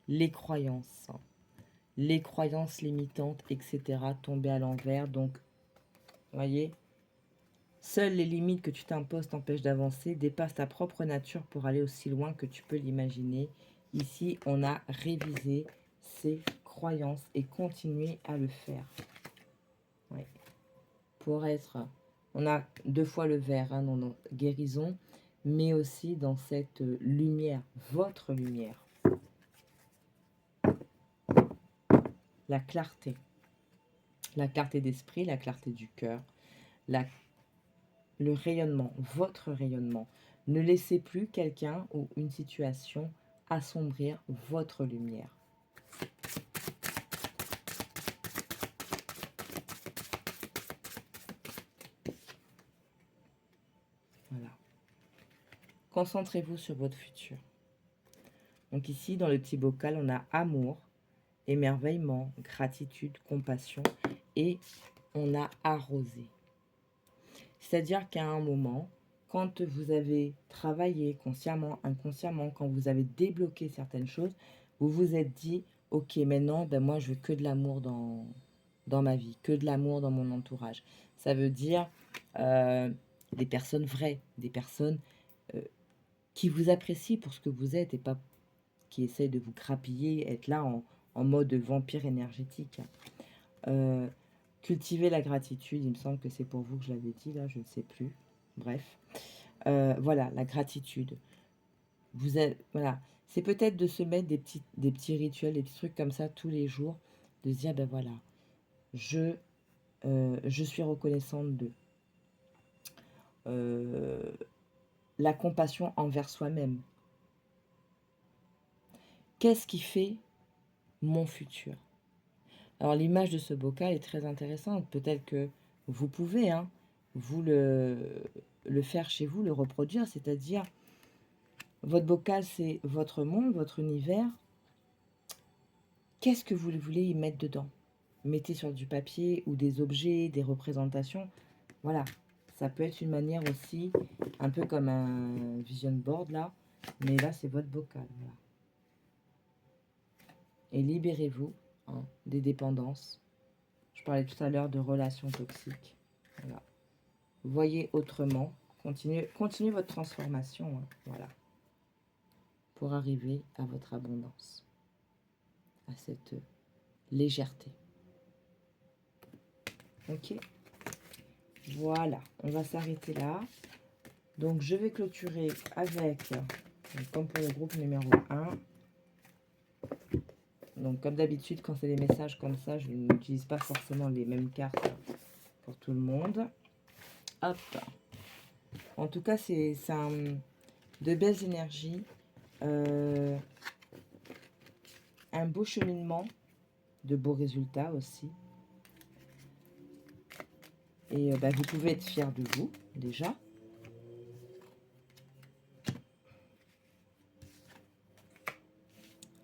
Les croyances limitantes, etc. tombées à l'envers. Donc, voyez, seules les limites que tu t'imposes t'empêchent d'avancer, dépasse ta propre nature pour aller aussi loin que tu peux l'imaginer. Ici, on a révisé ces croyances et continuer à le faire. Ouais. Pour être, on a 2 fois le vert dans notre guérison, mais aussi dans cette lumière, votre lumière. La clarté d'esprit, la clarté du cœur, le rayonnement, votre rayonnement. Ne laissez plus quelqu'un ou une situation assombrir votre lumière. Voilà. Concentrez-vous sur votre futur. Donc ici, dans le petit bocal, on a amour, émerveillement, gratitude, compassion et on a arrosé. C'est-à-dire qu'à un moment, quand vous avez travaillé consciemment, inconsciemment, quand vous avez débloqué certaines choses, vous vous êtes dit, ok, maintenant, ben moi, je veux que de l'amour dans ma vie, que de l'amour dans mon entourage. Ça veut dire des personnes vraies, des personnes qui vous apprécient pour ce que vous êtes et pas qui essayent de vous grappiller, être là en mode vampire énergétique. Cultiver la gratitude, il me semble que c'est pour vous que je l'avais dit, là, je ne sais plus. Bref. Voilà, la gratitude. Voilà. C'est peut-être de se mettre des petits rituels, des petits trucs comme ça tous les jours, de se dire, ben voilà, je Je suis reconnaissante de la compassion envers soi-même. Qu'est-ce qui fait mon futur? Alors l'image de ce bocal est très intéressante. Peut-être que vous pouvez, hein, vous le faire chez vous, le reproduire. C'est-à-dire, votre bocal, c'est votre monde, votre univers. Qu'est-ce que vous voulez y mettre dedans? Mettez sur du papier ou des objets, des représentations. Voilà, ça peut être une manière aussi, un peu comme un vision board là. Mais là, c'est votre bocal. Voilà. Et libérez-vous, hein, des dépendances. Je parlais tout à l'heure de relations toxiques. Voilà. Voyez autrement. Continuez votre transformation. Hein, voilà. Pour arriver à votre abondance. À cette légèreté. Ok? Voilà. On va s'arrêter là. Donc, je vais clôturer avec, comme pour le groupe numéro 1. Donc, comme d'habitude, quand c'est des messages comme ça, je n'utilise pas forcément les mêmes cartes pour tout le monde. Hop. En tout cas, c'est de belles énergies. Un beau cheminement, de beaux résultats aussi. Et vous pouvez être fiers de vous, déjà.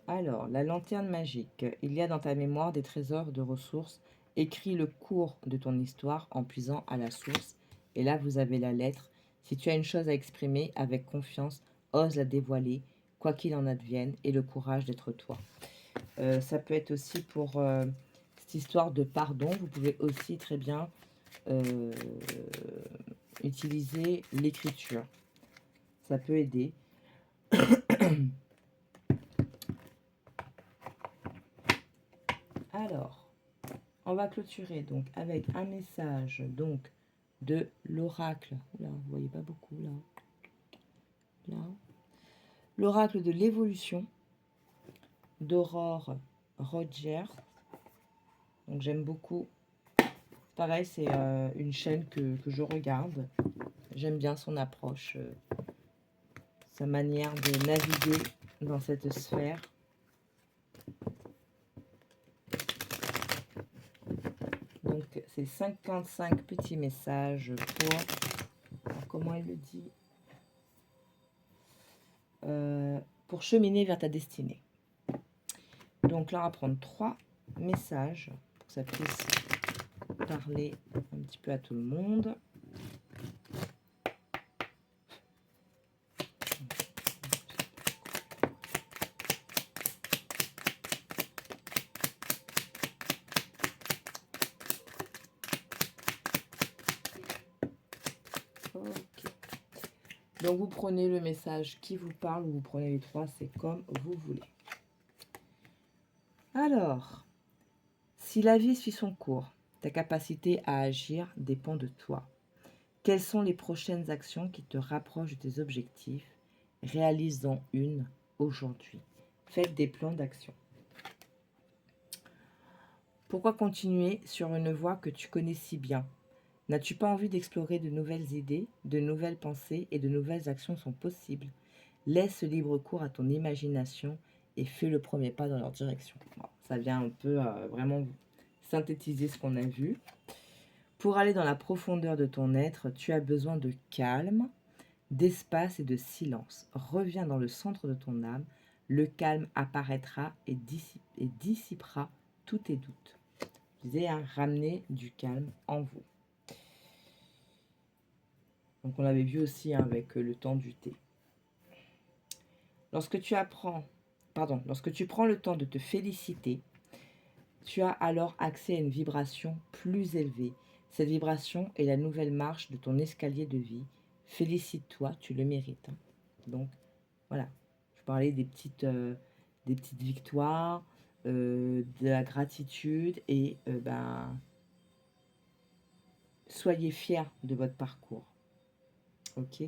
Alors, la lanterne magique. Il y a dans ta mémoire des trésors de ressources. Écris le cours de ton histoire en puisant à la source. Et là, vous avez la lettre. Si tu as une chose à exprimer avec confiance, ose la dévoiler, quoi qu'il en advienne, et le courage d'être toi. Ça peut être aussi pour cette histoire de pardon. Vous pouvez aussi très bien utiliser l'écriture. Ça peut aider. Alors, on va clôturer donc avec un message donc de l'oracle. Là, vous voyez pas beaucoup là. Là. L'oracle de l'évolution d'Aurore Roger. Donc j'aime beaucoup. Pareil, c'est une chaîne que je regarde. J'aime bien son approche, sa manière de naviguer dans cette sphère. Donc c'est 55 petits messages pour... Alors, comment elle le dit, pour cheminer vers ta destinée. Donc là, on va prendre 3 messages pour que ça puisse parler un petit peu à tout le monde. Ok. Donc vous prenez le message qui vous parle, vous prenez les 3, c'est comme vous voulez. Alors, si la vie suit son cours, ta capacité à agir dépend de toi. Quelles sont les prochaines actions qui te rapprochent de tes objectifs? Réalise-en une aujourd'hui. Faites des plans d'action. Pourquoi continuer sur une voie que tu connais si bien? N'as-tu pas envie d'explorer de nouvelles idées, de nouvelles pensées et de nouvelles actions sont possibles? Laisse libre cours à ton imagination et fais le premier pas dans leur direction. Bon, ça vient un peu vraiment synthétiser ce qu'on a vu. Pour aller dans la profondeur de ton être, tu as besoin de calme, d'espace et de silence. Reviens dans le centre de ton âme. Le calme apparaîtra et dissipera tous tes doutes. Je disais, hein, ramener du calme en vous. Donc on l'avait vu aussi, hein, avec le temps du thé. Lorsque tu prends le temps de te féliciter, tu as alors accès à une vibration plus élevée. Cette vibration est la nouvelle marche de ton escalier de vie. Félicite-toi, tu le mérites. Donc voilà, je parlais des petites victoires, de la gratitude et soyez fiers de votre parcours. Ok.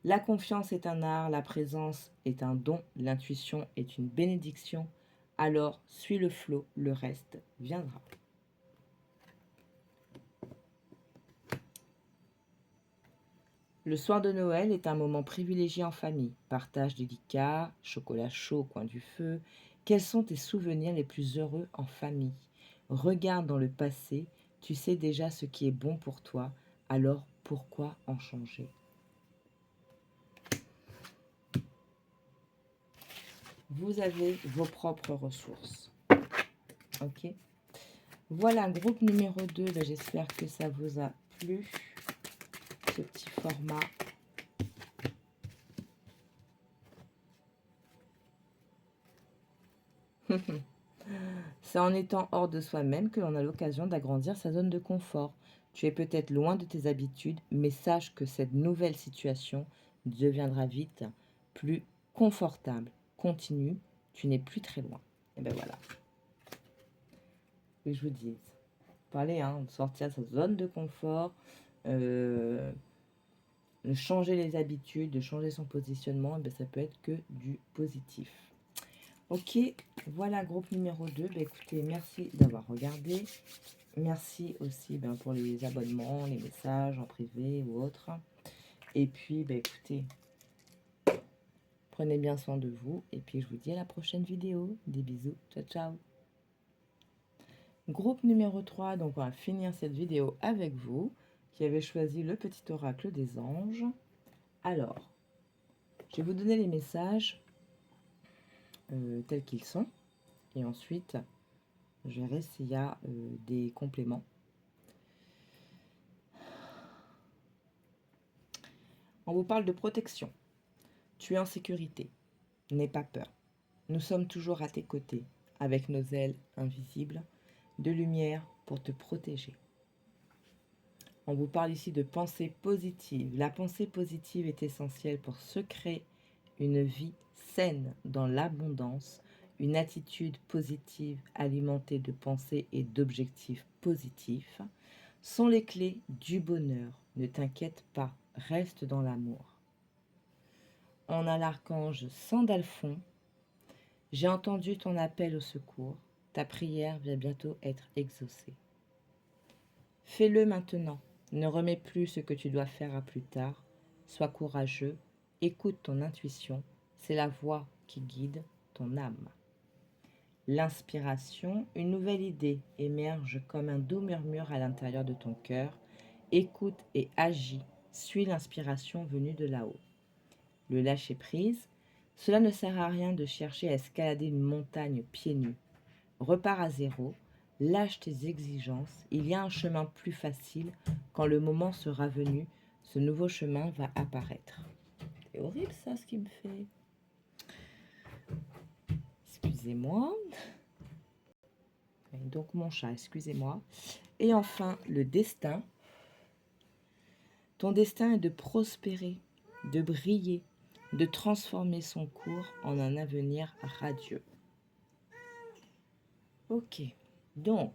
La confiance est un art, la présence est un don, l'intuition est une bénédiction. Alors, suis le flot, le reste viendra. Le soir de Noël est un moment privilégié en famille. Partage délicat, chocolat chaud au coin du feu. Quels sont tes souvenirs les plus heureux en famille? Regarde dans le passé, tu sais déjà ce qui est bon pour toi, alors pourquoi en changer? Vous avez vos propres ressources. Ok? Voilà, groupe numéro 2. Ben, j'espère que ça vous a plu, ce petit format. C'est en étant hors de soi-même que l'on a l'occasion d'agrandir sa zone de confort. Tu es peut-être loin de tes habitudes, mais sache que cette nouvelle situation deviendra vite plus confortable. Continue, tu n'es plus très loin. Et ben voilà. Que je vous dise. Parler, hein, de sortir de sa zone de confort, de changer les habitudes, de changer son positionnement, ben ça peut être que du positif. Ok, voilà, groupe numéro 2. Ben, écoutez, merci d'avoir regardé. Merci aussi pour les abonnements, les messages en privé ou autres. Et puis, écoutez, prenez bien soin de vous. Et puis, je vous dis à la prochaine vidéo. Des bisous. Ciao, ciao. Groupe numéro 3. Donc, on va finir cette vidéo avec vous, qui avez choisi le petit oracle des anges. Alors, je vais vous donner les messages tels qu'ils sont. Et ensuite, je verrai s'il y a des compléments. On vous parle de protection. Tu es en sécurité. N'aie pas peur. Nous sommes toujours à tes côtés, avec nos ailes invisibles, de lumière pour te protéger. On vous parle ici de pensée positive. La pensée positive est essentielle pour se créer une vie saine dans l'abondance. Une attitude positive alimentée de pensées et d'objectifs positifs sont les clés du bonheur. Ne t'inquiète pas, reste dans l'amour. On a l'archange Sandalphon. J'ai entendu ton appel au secours. Ta prière va bientôt être exaucée. Fais-le maintenant. Ne remets plus ce que tu dois faire à plus tard. Sois courageux. Écoute ton intuition. C'est la voix qui guide ton âme. L'inspiration, une nouvelle idée émerge comme un doux murmure à l'intérieur de ton cœur. Écoute et agis. Suis l'inspiration venue de là-haut. Le lâcher-prise, cela ne sert à rien de chercher à escalader une montagne pieds nus. Repars à zéro, lâche tes exigences, il y a un chemin plus facile. Quand le moment sera venu, ce nouveau chemin va apparaître. C'est horrible ça, ce qui me fait. Excusez-moi. Donc mon chat, excusez-moi. Et enfin, le destin. Ton destin est de prospérer, de briller, de transformer son cours en un avenir radieux. Ok, donc,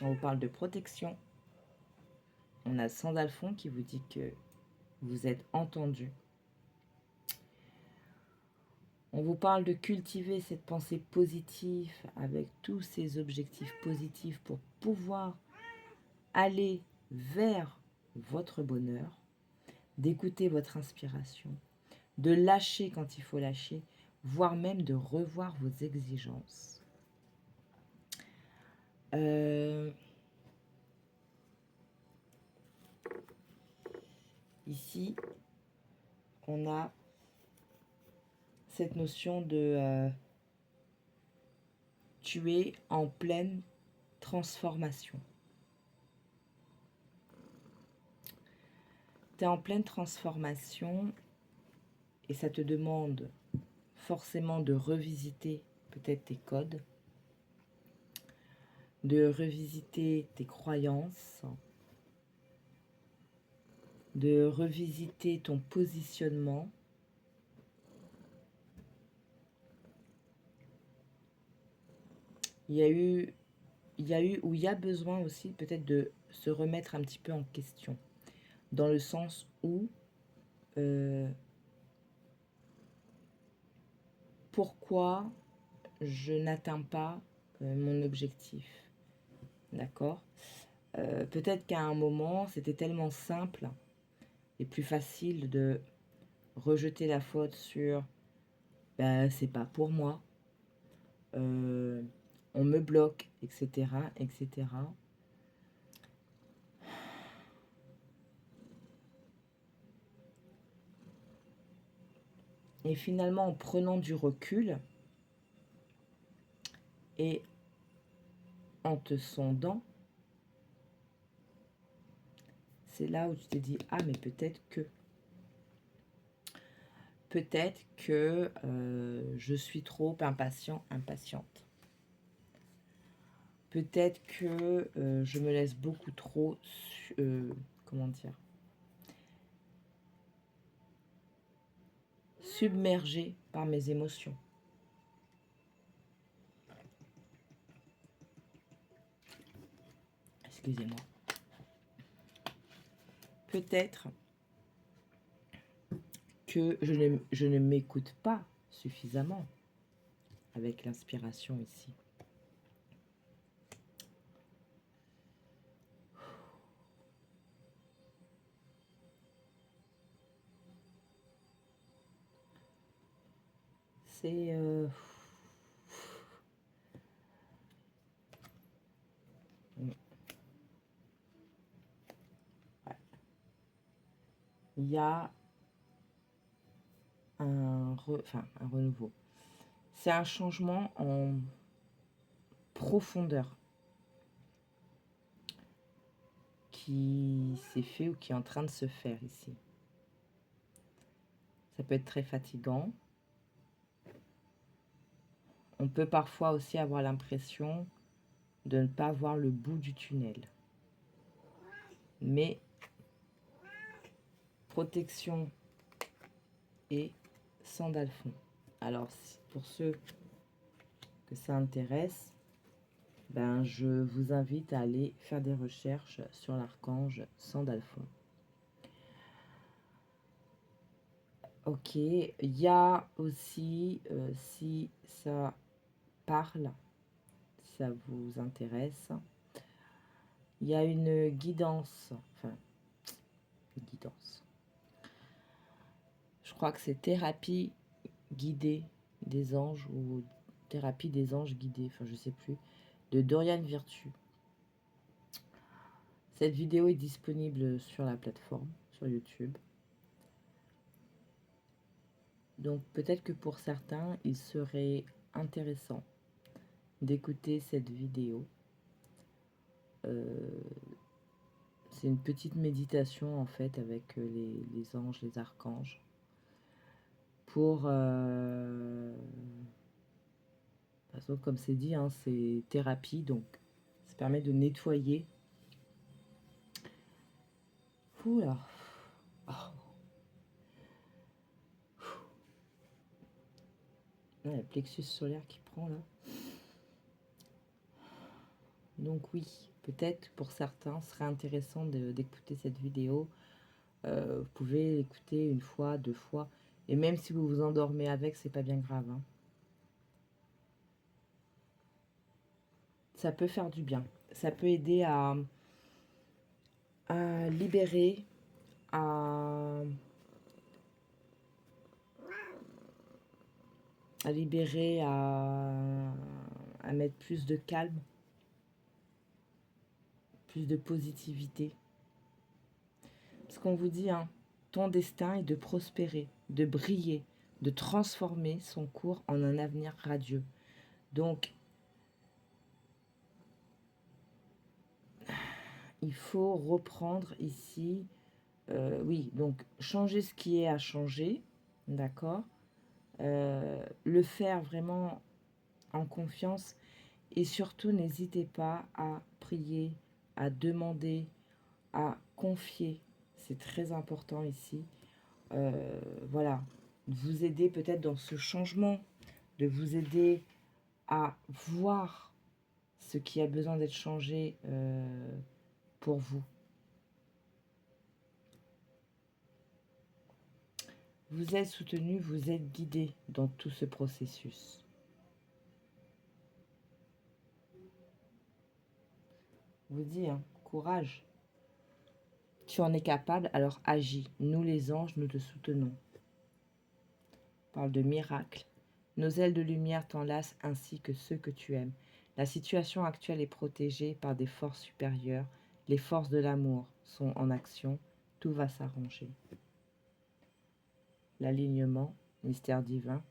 on vous parle de protection. On a Sandalphon qui vous dit que vous êtes entendu. On vous parle de cultiver cette pensée positive avec tous ces objectifs positifs pour pouvoir aller vers votre bonheur, d'écouter votre inspiration, de lâcher quand il faut lâcher, voire même de revoir vos exigences. Ici, on a cette notion de tu es en pleine transformation. Tu es en pleine transformation et ça te demande forcément de revisiter peut-être tes codes, de revisiter tes croyances, de revisiter ton positionnement. Il y a eu ou il y a besoin aussi peut-être de se remettre un petit peu en question, dans le sens où pourquoi je n'atteins pas mon objectif, d'accord? Peut-être qu'à un moment, c'était tellement simple et plus facile de rejeter la faute sur bah, c'est pas pour moi, on me bloque, etc., etc. Et finalement, en prenant du recul et en te sondant, c'est là où tu t'es dit, ah mais peut-être que je suis trop impatiente. Peut-être que je me laisse beaucoup trop, comment dire, submergée par mes émotions. Excusez-moi. Peut-être que je ne m'écoute pas suffisamment avec l'inspiration ici. C'est... ouais. Il y a un renouveau. C'est un changement en profondeur qui s'est fait ou qui est en train de se faire ici. Ça peut être très fatigant. On peut parfois aussi avoir l'impression de ne pas voir le bout du tunnel. Mais protection et sandalphon. Alors, pour ceux que ça intéresse, ben, je vous invite à aller faire des recherches sur l'archange Sandalphon. Ok, il y a aussi, si ça parle, si ça vous intéresse, il y a une guidance, je crois que c'est thérapie guidée des anges ou thérapie des anges guidés, je sais plus, de Dorian Virtue. Cette vidéo est disponible sur la plateforme, sur YouTube. Donc peut-être que pour certains, il serait intéressant d'écouter cette vidéo. C'est une petite méditation en fait avec les anges, les archanges. Pour... parce que comme c'est dit, hein, c'est thérapie, donc ça permet de nettoyer. Oula. Oh. Le plexus solaire qui prend là. Donc oui, peut-être pour certains, ce serait intéressant d'écouter cette vidéo. Vous pouvez l'écouter une fois, 2 fois. Et même si vous vous endormez avec, c'est pas bien grave. Hein. Ça peut faire du bien. Ça peut aider à libérer, à libérer, à mettre plus de calme, plus de positivité. Parce qu'on vous dit, hein, ton destin est de prospérer, de briller, de transformer son cours en un avenir radieux. Donc, il faut reprendre ici, oui, donc changer ce qui est à changer, d'accord, le faire vraiment en confiance et surtout n'hésitez pas à prier, à demander, à confier, c'est très important ici, voilà, de vous aider peut-être dans ce changement, de vous aider à voir ce qui a besoin d'être changé pour vous. Vous êtes soutenu, vous êtes guidé dans tout ce processus. Vous dis, hein, courage. Tu en es capable, alors agis. Nous les anges, nous te soutenons. On parle de miracle. Nos ailes de lumière t'enlacent ainsi que ceux que tu aimes. La situation actuelle est protégée par des forces supérieures. Les forces de l'amour sont en action. Tout va s'arranger. L'alignement, mystère divin.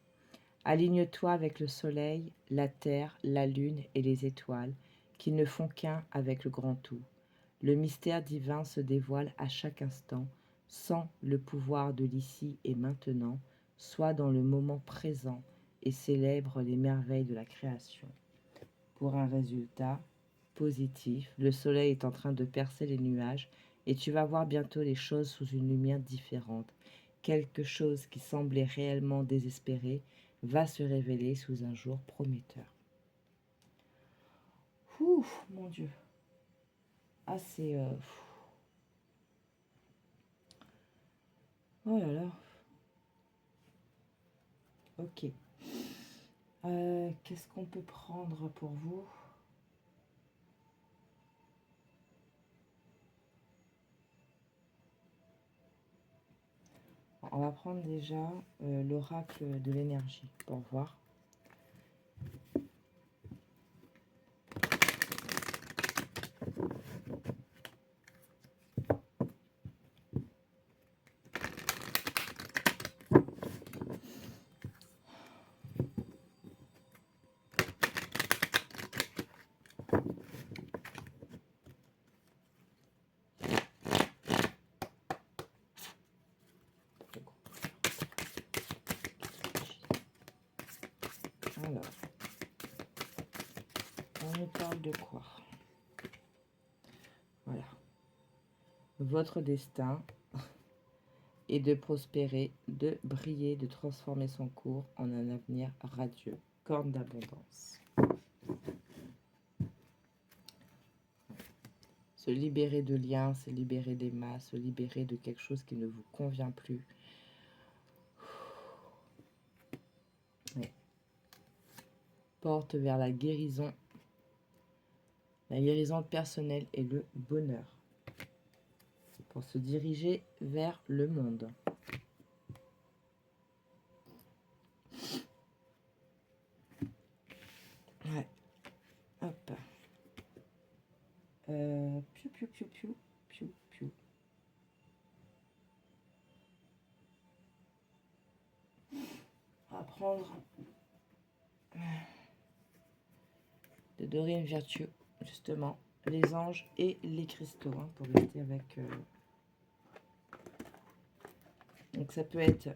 Aligne-toi avec le soleil, la terre, la lune et les étoiles, qui ne font qu'un avec le grand tout. Le mystère divin se dévoile à chaque instant, sans le pouvoir de l'ici et maintenant, soit dans le moment présent et célèbre les merveilles de la création. Pour un résultat positif, le soleil est en train de percer les nuages et tu vas voir bientôt les choses sous une lumière différente. Quelque chose qui semblait réellement désespéré va se révéler sous un jour prometteur. Ouf, mon Dieu. Ah, c'est... Oh là là. Ok. Qu'est-ce qu'on peut prendre pour vous? On va prendre déjà l'oracle de l'énergie pour voir. Alors, on nous parle de quoi? Voilà. Votre destin est de prospérer, de briller, de transformer son cours en un avenir radieux. Corne d'abondance. Se libérer de liens, se libérer des masses, se libérer de quelque chose qui ne vous convient plus. Ouais. Porte vers la guérison personnelle et le bonheur. Pour se diriger vers le monde. Ouais. Hop. Piou, piou, piou, piou, piou, piou. On va prendre de Dorine Virtue, justement, les anges et les cristaux, hein, pour rester avec... Donc ça peut être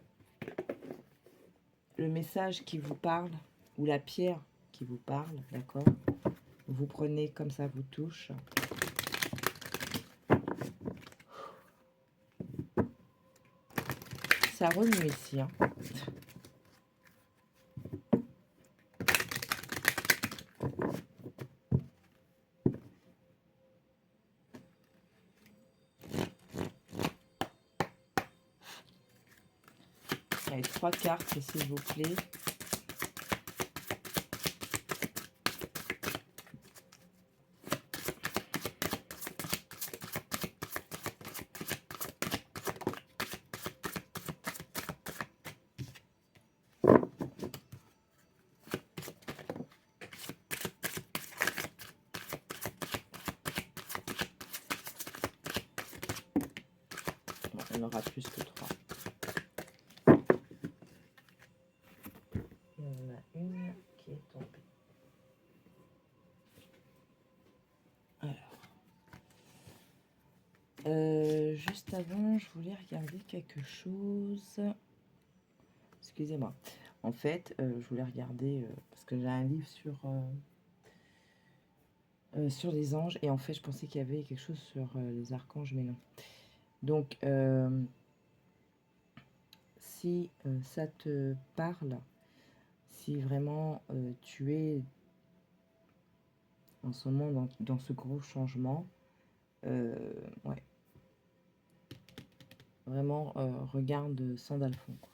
le message qui vous parle, ou la pierre qui vous parle, d'accord? Vous prenez comme ça vous touche. Ça remue ici, hein. Allez, 3 cartes, s'il vous plaît. Bon, on aura plus que 3. Il y en a une qui est tombée. Juste avant, je voulais regarder quelque chose. Excusez-moi. En fait, je voulais regarder, parce que j'ai un livre sur les anges, et en fait, je pensais qu'il y avait quelque chose sur les archanges, mais non. Donc, si ça te parle, si vraiment tu es en ce moment dans ce gros changement, ouais. Vraiment, regarde Sandalphon, quoi.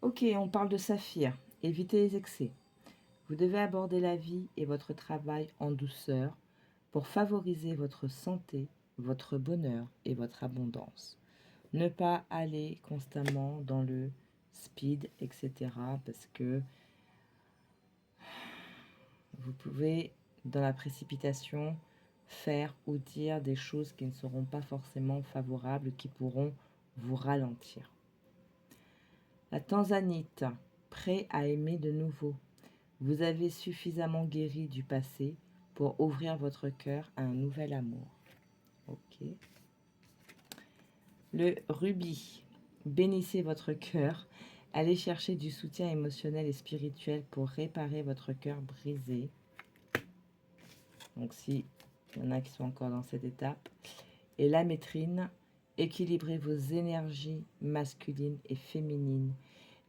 Ok, on parle de saphir. Évitez les excès. Vous devez aborder la vie et votre travail en douceur pour favoriser votre santé, votre bonheur et votre abondance. Ne pas aller constamment dans le speed, etc. parce que vous pouvez, dans la précipitation, faire ou dire des choses qui ne seront pas forcément favorables, qui pourront vous ralentir. La Tanzanite, prêt à aimer de nouveau. Vous avez suffisamment guéri du passé pour ouvrir votre cœur à un nouvel amour. Ok. Le rubis, bénissez votre cœur. Allez chercher du soutien émotionnel et spirituel pour réparer votre cœur brisé. Donc si il y en a qui sont encore dans cette étape. Et la métrine, équilibrez vos énergies masculines et féminines.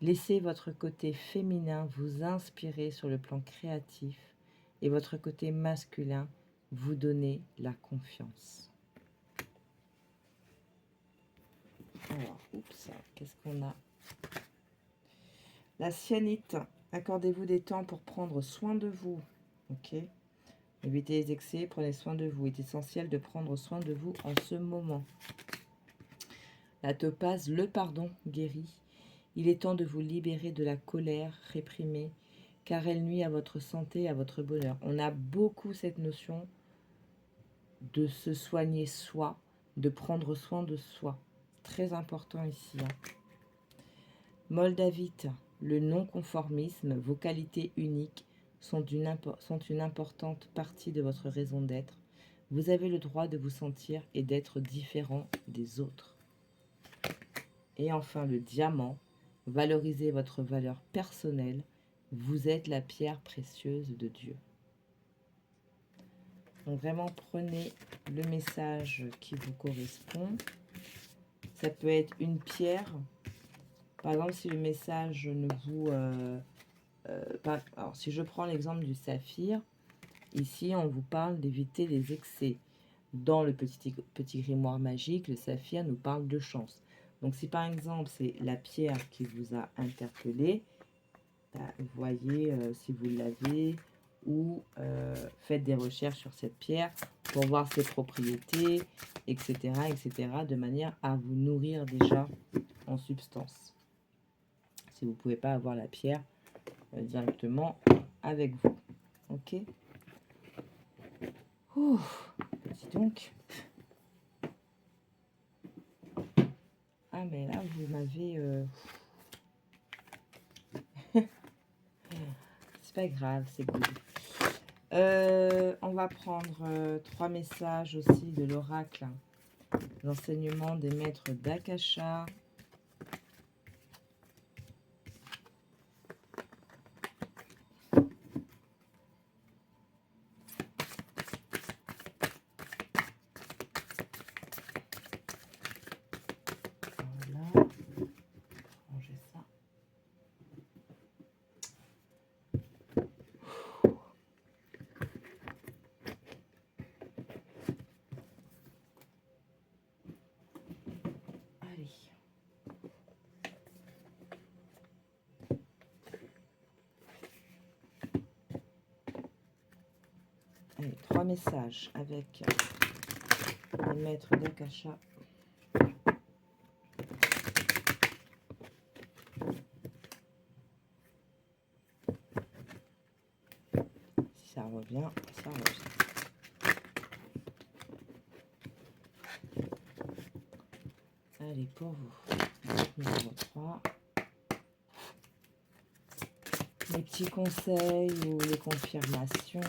Laissez votre côté féminin vous inspirer sur le plan créatif et votre côté masculin vous donner la confiance. Alors, oups, qu'est-ce qu'on a? La cyanite, accordez-vous des temps pour prendre soin de vous. Ok. Évitez les excès, prenez soin de vous. Il est essentiel de prendre soin de vous en ce moment. La topaze, le pardon guérit. Il est temps de vous libérer de la colère réprimée, car elle nuit à votre santé et à votre bonheur. On a beaucoup cette notion de se soigner soi, de prendre soin de soi. Très important ici. Moldavite, le non-conformisme, vos qualités uniques sont une importante partie de votre raison d'être. Vous avez le droit de vous sentir et d'être différent des autres. Et enfin, le diamant, valorisez votre valeur personnelle. Vous êtes la pierre précieuse de Dieu. Donc vraiment, prenez le message qui vous correspond. Ça peut être une pierre. Par exemple, si le message ne vous... alors, si je prends l'exemple du saphir, ici, on vous parle d'éviter les excès. Dans le petit grimoire magique, le saphir nous parle de chance. Donc, si par exemple, c'est la pierre qui vous a interpellé, vous voyez si vous l'avez, ou faites des recherches sur cette pierre pour voir ses propriétés, etc., etc., de manière à vous nourrir déjà en substance. Si vous ne pouvez pas avoir la pierre directement avec vous. Ok. Ouh, dis donc. Ah, mais là, vous m'avez... c'est pas grave, c'est good. On va prendre 3 messages aussi de l'oracle. L'enseignement des maîtres d'Akasha. Voilà. Ranger ça. Allez. Allez, 3 messages avec les maîtres d'Akasha. Si ça revient, ça revient. Allez, pour vous, numéro 3. Les petits conseils ou les confirmations.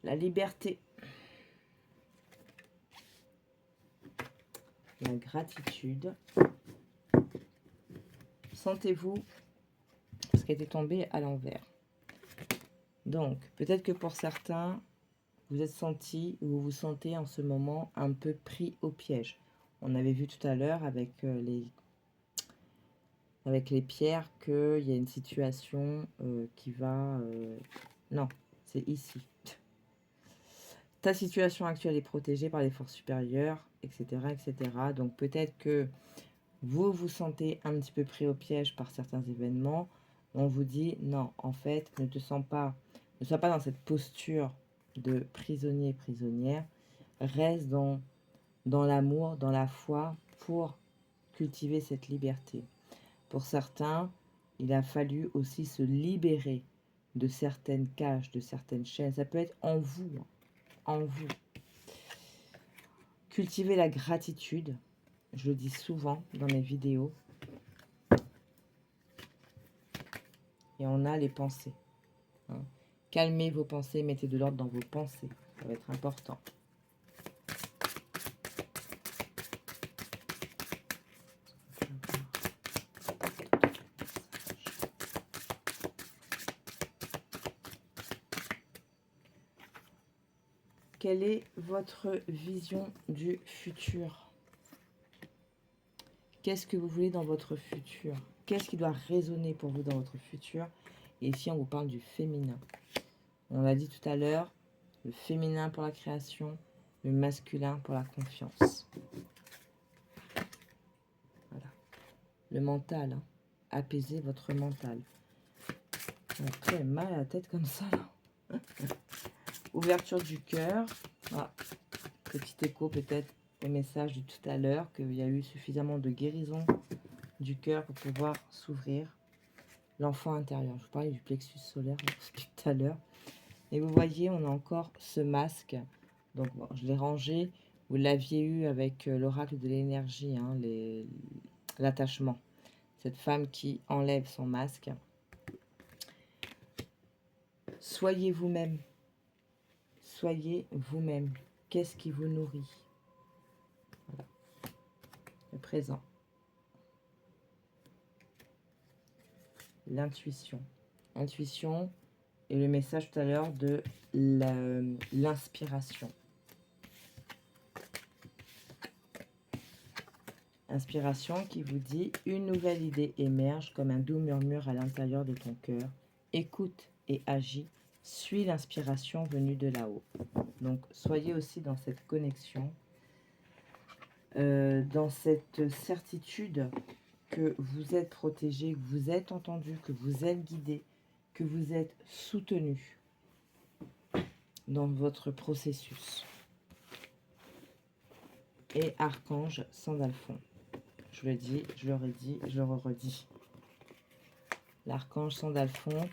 La liberté. La gratitude. Sentez-vous ce qui était tombé à l'envers. Donc, peut-être que pour certains, vous êtes senti ou vous vous sentez en ce moment un peu pris au piège. On avait vu tout à l'heure avec les pierres qu'il y a une situation qui va... non, c'est ici. Ta situation actuelle est protégée par les forces supérieures, etc., etc. Donc peut-être que Vous vous sentez un petit peu pris au piège par certains événements. On vous dit non, en fait, ne sois pas dans cette posture de prisonnier, prisonnière. Reste dans l'amour, dans la foi pour cultiver cette liberté. Pour certains, il a fallu aussi se libérer de certaines cages, de certaines chaînes. Ça peut être en vous, hein, en vous. Cultiver la gratitude, je le dis souvent dans mes vidéos. Et on a les pensées. Hein. Calmez vos pensées, mettez de l'ordre dans vos pensées. Ça va être important. Quelle est votre vision du futur? Qu'est-ce que vous voulez dans votre futur? Qu'est-ce qui doit résonner pour vous dans votre futur? Et ici, on vous parle du féminin. On l'a dit tout à l'heure, le féminin pour la création, le masculin pour la confiance. Voilà. Le mental, hein. Apaisez votre mental. Après, mal à la tête comme ça, là. Ouverture du cœur. Ah, petit écho peut-être au message de tout à l'heure, qu'il y a eu suffisamment de guérison du cœur pour pouvoir s'ouvrir. L'enfant intérieur. Je vous parlais du plexus solaire tout à l'heure. Et vous voyez, on a encore ce masque. Donc, bon, je l'ai rangé. Vous l'aviez eu avec l'oracle de l'énergie, hein, l'attachement. Cette femme qui enlève son masque. Soyez vous-même. Soyez vous-même. Qu'est-ce qui vous nourrit? Voilà. Le présent. L'intuition. Intuition et le message tout à l'heure de l'inspiration. Inspiration qui vous dit « Une nouvelle idée émerge comme un doux murmure à l'intérieur de ton cœur. Écoute et agis. Suis l'inspiration venue de là-haut. » Donc, soyez aussi dans cette connexion, dans cette certitude que vous êtes protégé, que vous êtes entendu, que vous êtes guidé, que vous êtes soutenu dans votre processus. Et Archange Sandalphon. Je le dis, je le redis, je le redis. L'archange Sandalphon,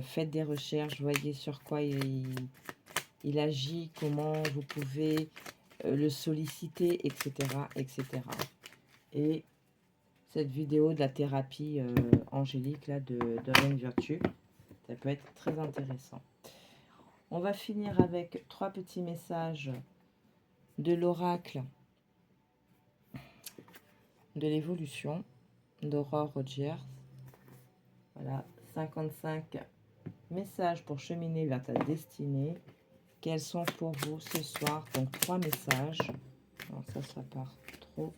faites des recherches, voyez sur quoi il agit, comment vous pouvez le solliciter, etc., etc. Et cette vidéo de la thérapie angélique là, de Reine Virtue, ça peut être très intéressant. On va finir avec 3 petits messages de l'oracle de l'évolution d'Aurore Rogers. Voilà, 55 messages pour cheminer vers ta destinée. Quels sont pour vous ce soir? Donc 3 messages. Alors ça part trop.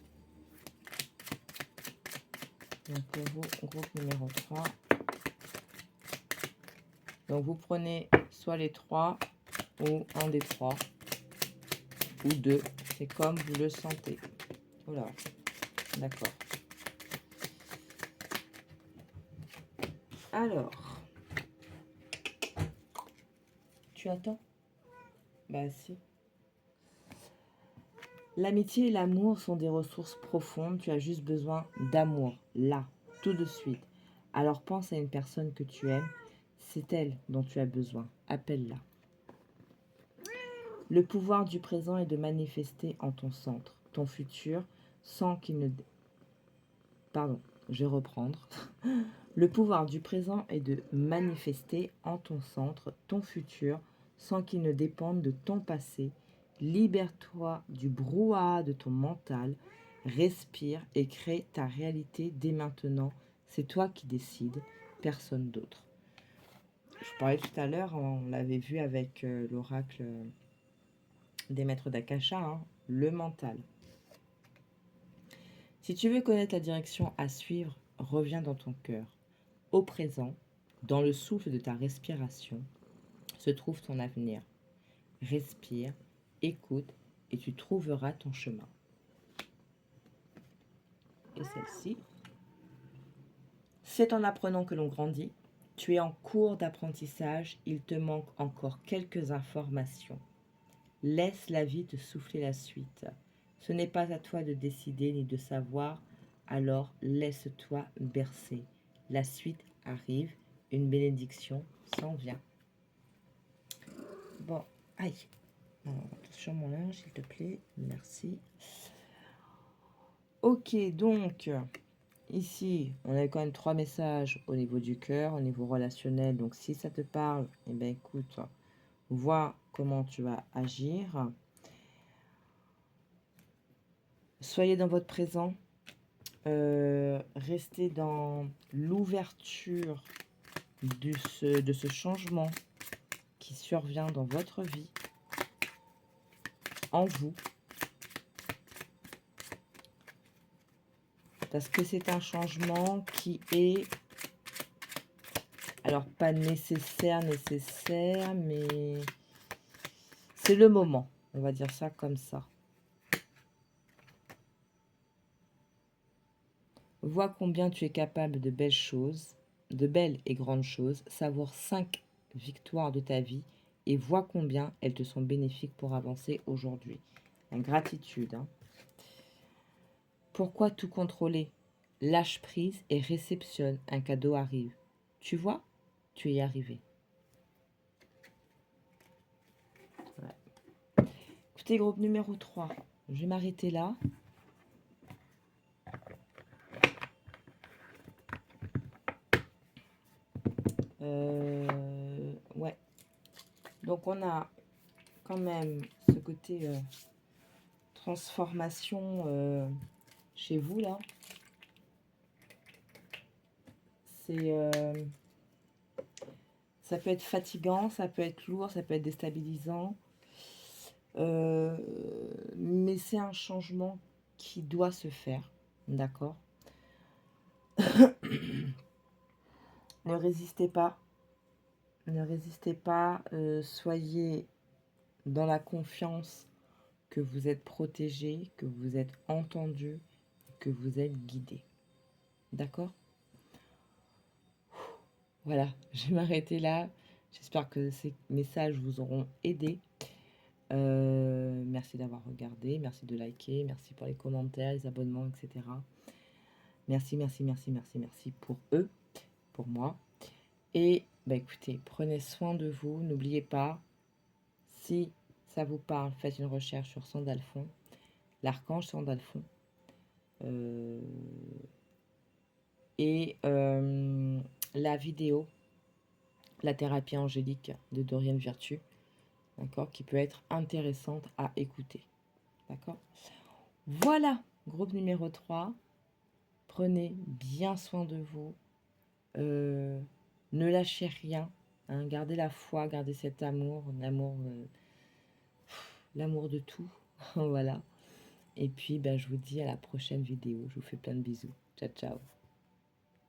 Donc pour vous, groupe numéro 3. Donc vous prenez soit les 3 ou un des 3 ou 2. C'est comme vous le sentez. Voilà, d'accord. Alors, tu attends? Bah si. L'amitié et l'amour sont des ressources profondes. Tu as juste besoin d'amour, là, tout de suite. Alors pense à une personne que tu aimes. C'est elle dont tu as besoin. Appelle-la. Le pouvoir du présent est de manifester en ton centre ton futur sans qu'il ne... Pardon, je vais reprendre. Le pouvoir du présent est de manifester en ton centre ton futur sans qu'il ne dépende de ton passé. Libère-toi du brouhaha de ton mental, respire et crée ta réalité dès maintenant. C'est toi qui décides, personne d'autre. Je parlais tout à l'heure, on l'avait vu avec l'oracle des maîtres d'Akasha, hein, le mental. Si tu veux connaître la direction à suivre, reviens dans ton cœur. Au présent, dans le souffle de ta respiration, se trouve ton avenir. Respire, écoute et tu trouveras ton chemin. et celle-ci. C'est en apprenant que l'on grandit. Tu es en cours d'apprentissage, il te manque encore quelques informations. Laisse la vie te souffler la suite. Ce n'est pas à toi de décider ni de savoir, alors laisse-toi bercer. La suite arrive, une bénédiction s'en vient. Bon, aïe. Alors, attention mon linge, s'il te plaît. Merci. Ok, donc, ici, on a quand même 3 messages au niveau du cœur, au niveau relationnel. Donc, si ça te parle, eh bien, écoute, vois comment tu vas agir. Soyez dans votre présent. Restez dans l'ouverture de ce changement qui survient dans votre vie, en vous. Parce que c'est un changement qui est, alors pas nécessaire, mais c'est le moment. On va dire ça comme ça. Vois combien tu es capable de belles choses, de belles et grandes choses. Savoure 5 victoires de ta vie et vois combien elles te sont bénéfiques pour avancer aujourd'hui. La gratitude. Hein. Pourquoi tout contrôler? Lâche prise et réceptionne. Un cadeau arrive. Tu vois, tu y es arrivé. Ouais. Écoutez, groupe numéro 3. Je vais m'arrêter là. Ouais. Donc on a quand même ce côté transformation chez vous là. C'est ça peut être fatigant, ça peut être lourd, ça peut être déstabilisant. Mais c'est un changement qui doit se faire. D'accord. Ne résistez pas. Ne résistez pas. Soyez dans la confiance que vous êtes protégé, que vous êtes entendu, que vous êtes guidé. D'accord? Voilà, je vais m'arrêter là. J'espère que ces messages vous auront aidé. Merci d'avoir regardé, merci de liker, merci pour les commentaires, les abonnements, etc. Merci, merci, merci, merci, merci pour eux, pour moi. Et bah écoutez, prenez soin de vous. N'oubliez pas, si ça vous parle, faites une recherche sur Sandalphon, l'archange Sandalphon. Et la vidéo, la thérapie angélique de Dorian Virtue, d'accord, qui peut être intéressante à écouter. D'accord? Voilà, groupe numéro 3. Prenez bien soin de vous. Ne lâchez rien. Hein, gardez la foi, gardez cet amour, l'amour de tout. Voilà. Et puis, ben, je vous dis à la prochaine vidéo. Je vous fais plein de bisous. Ciao, ciao.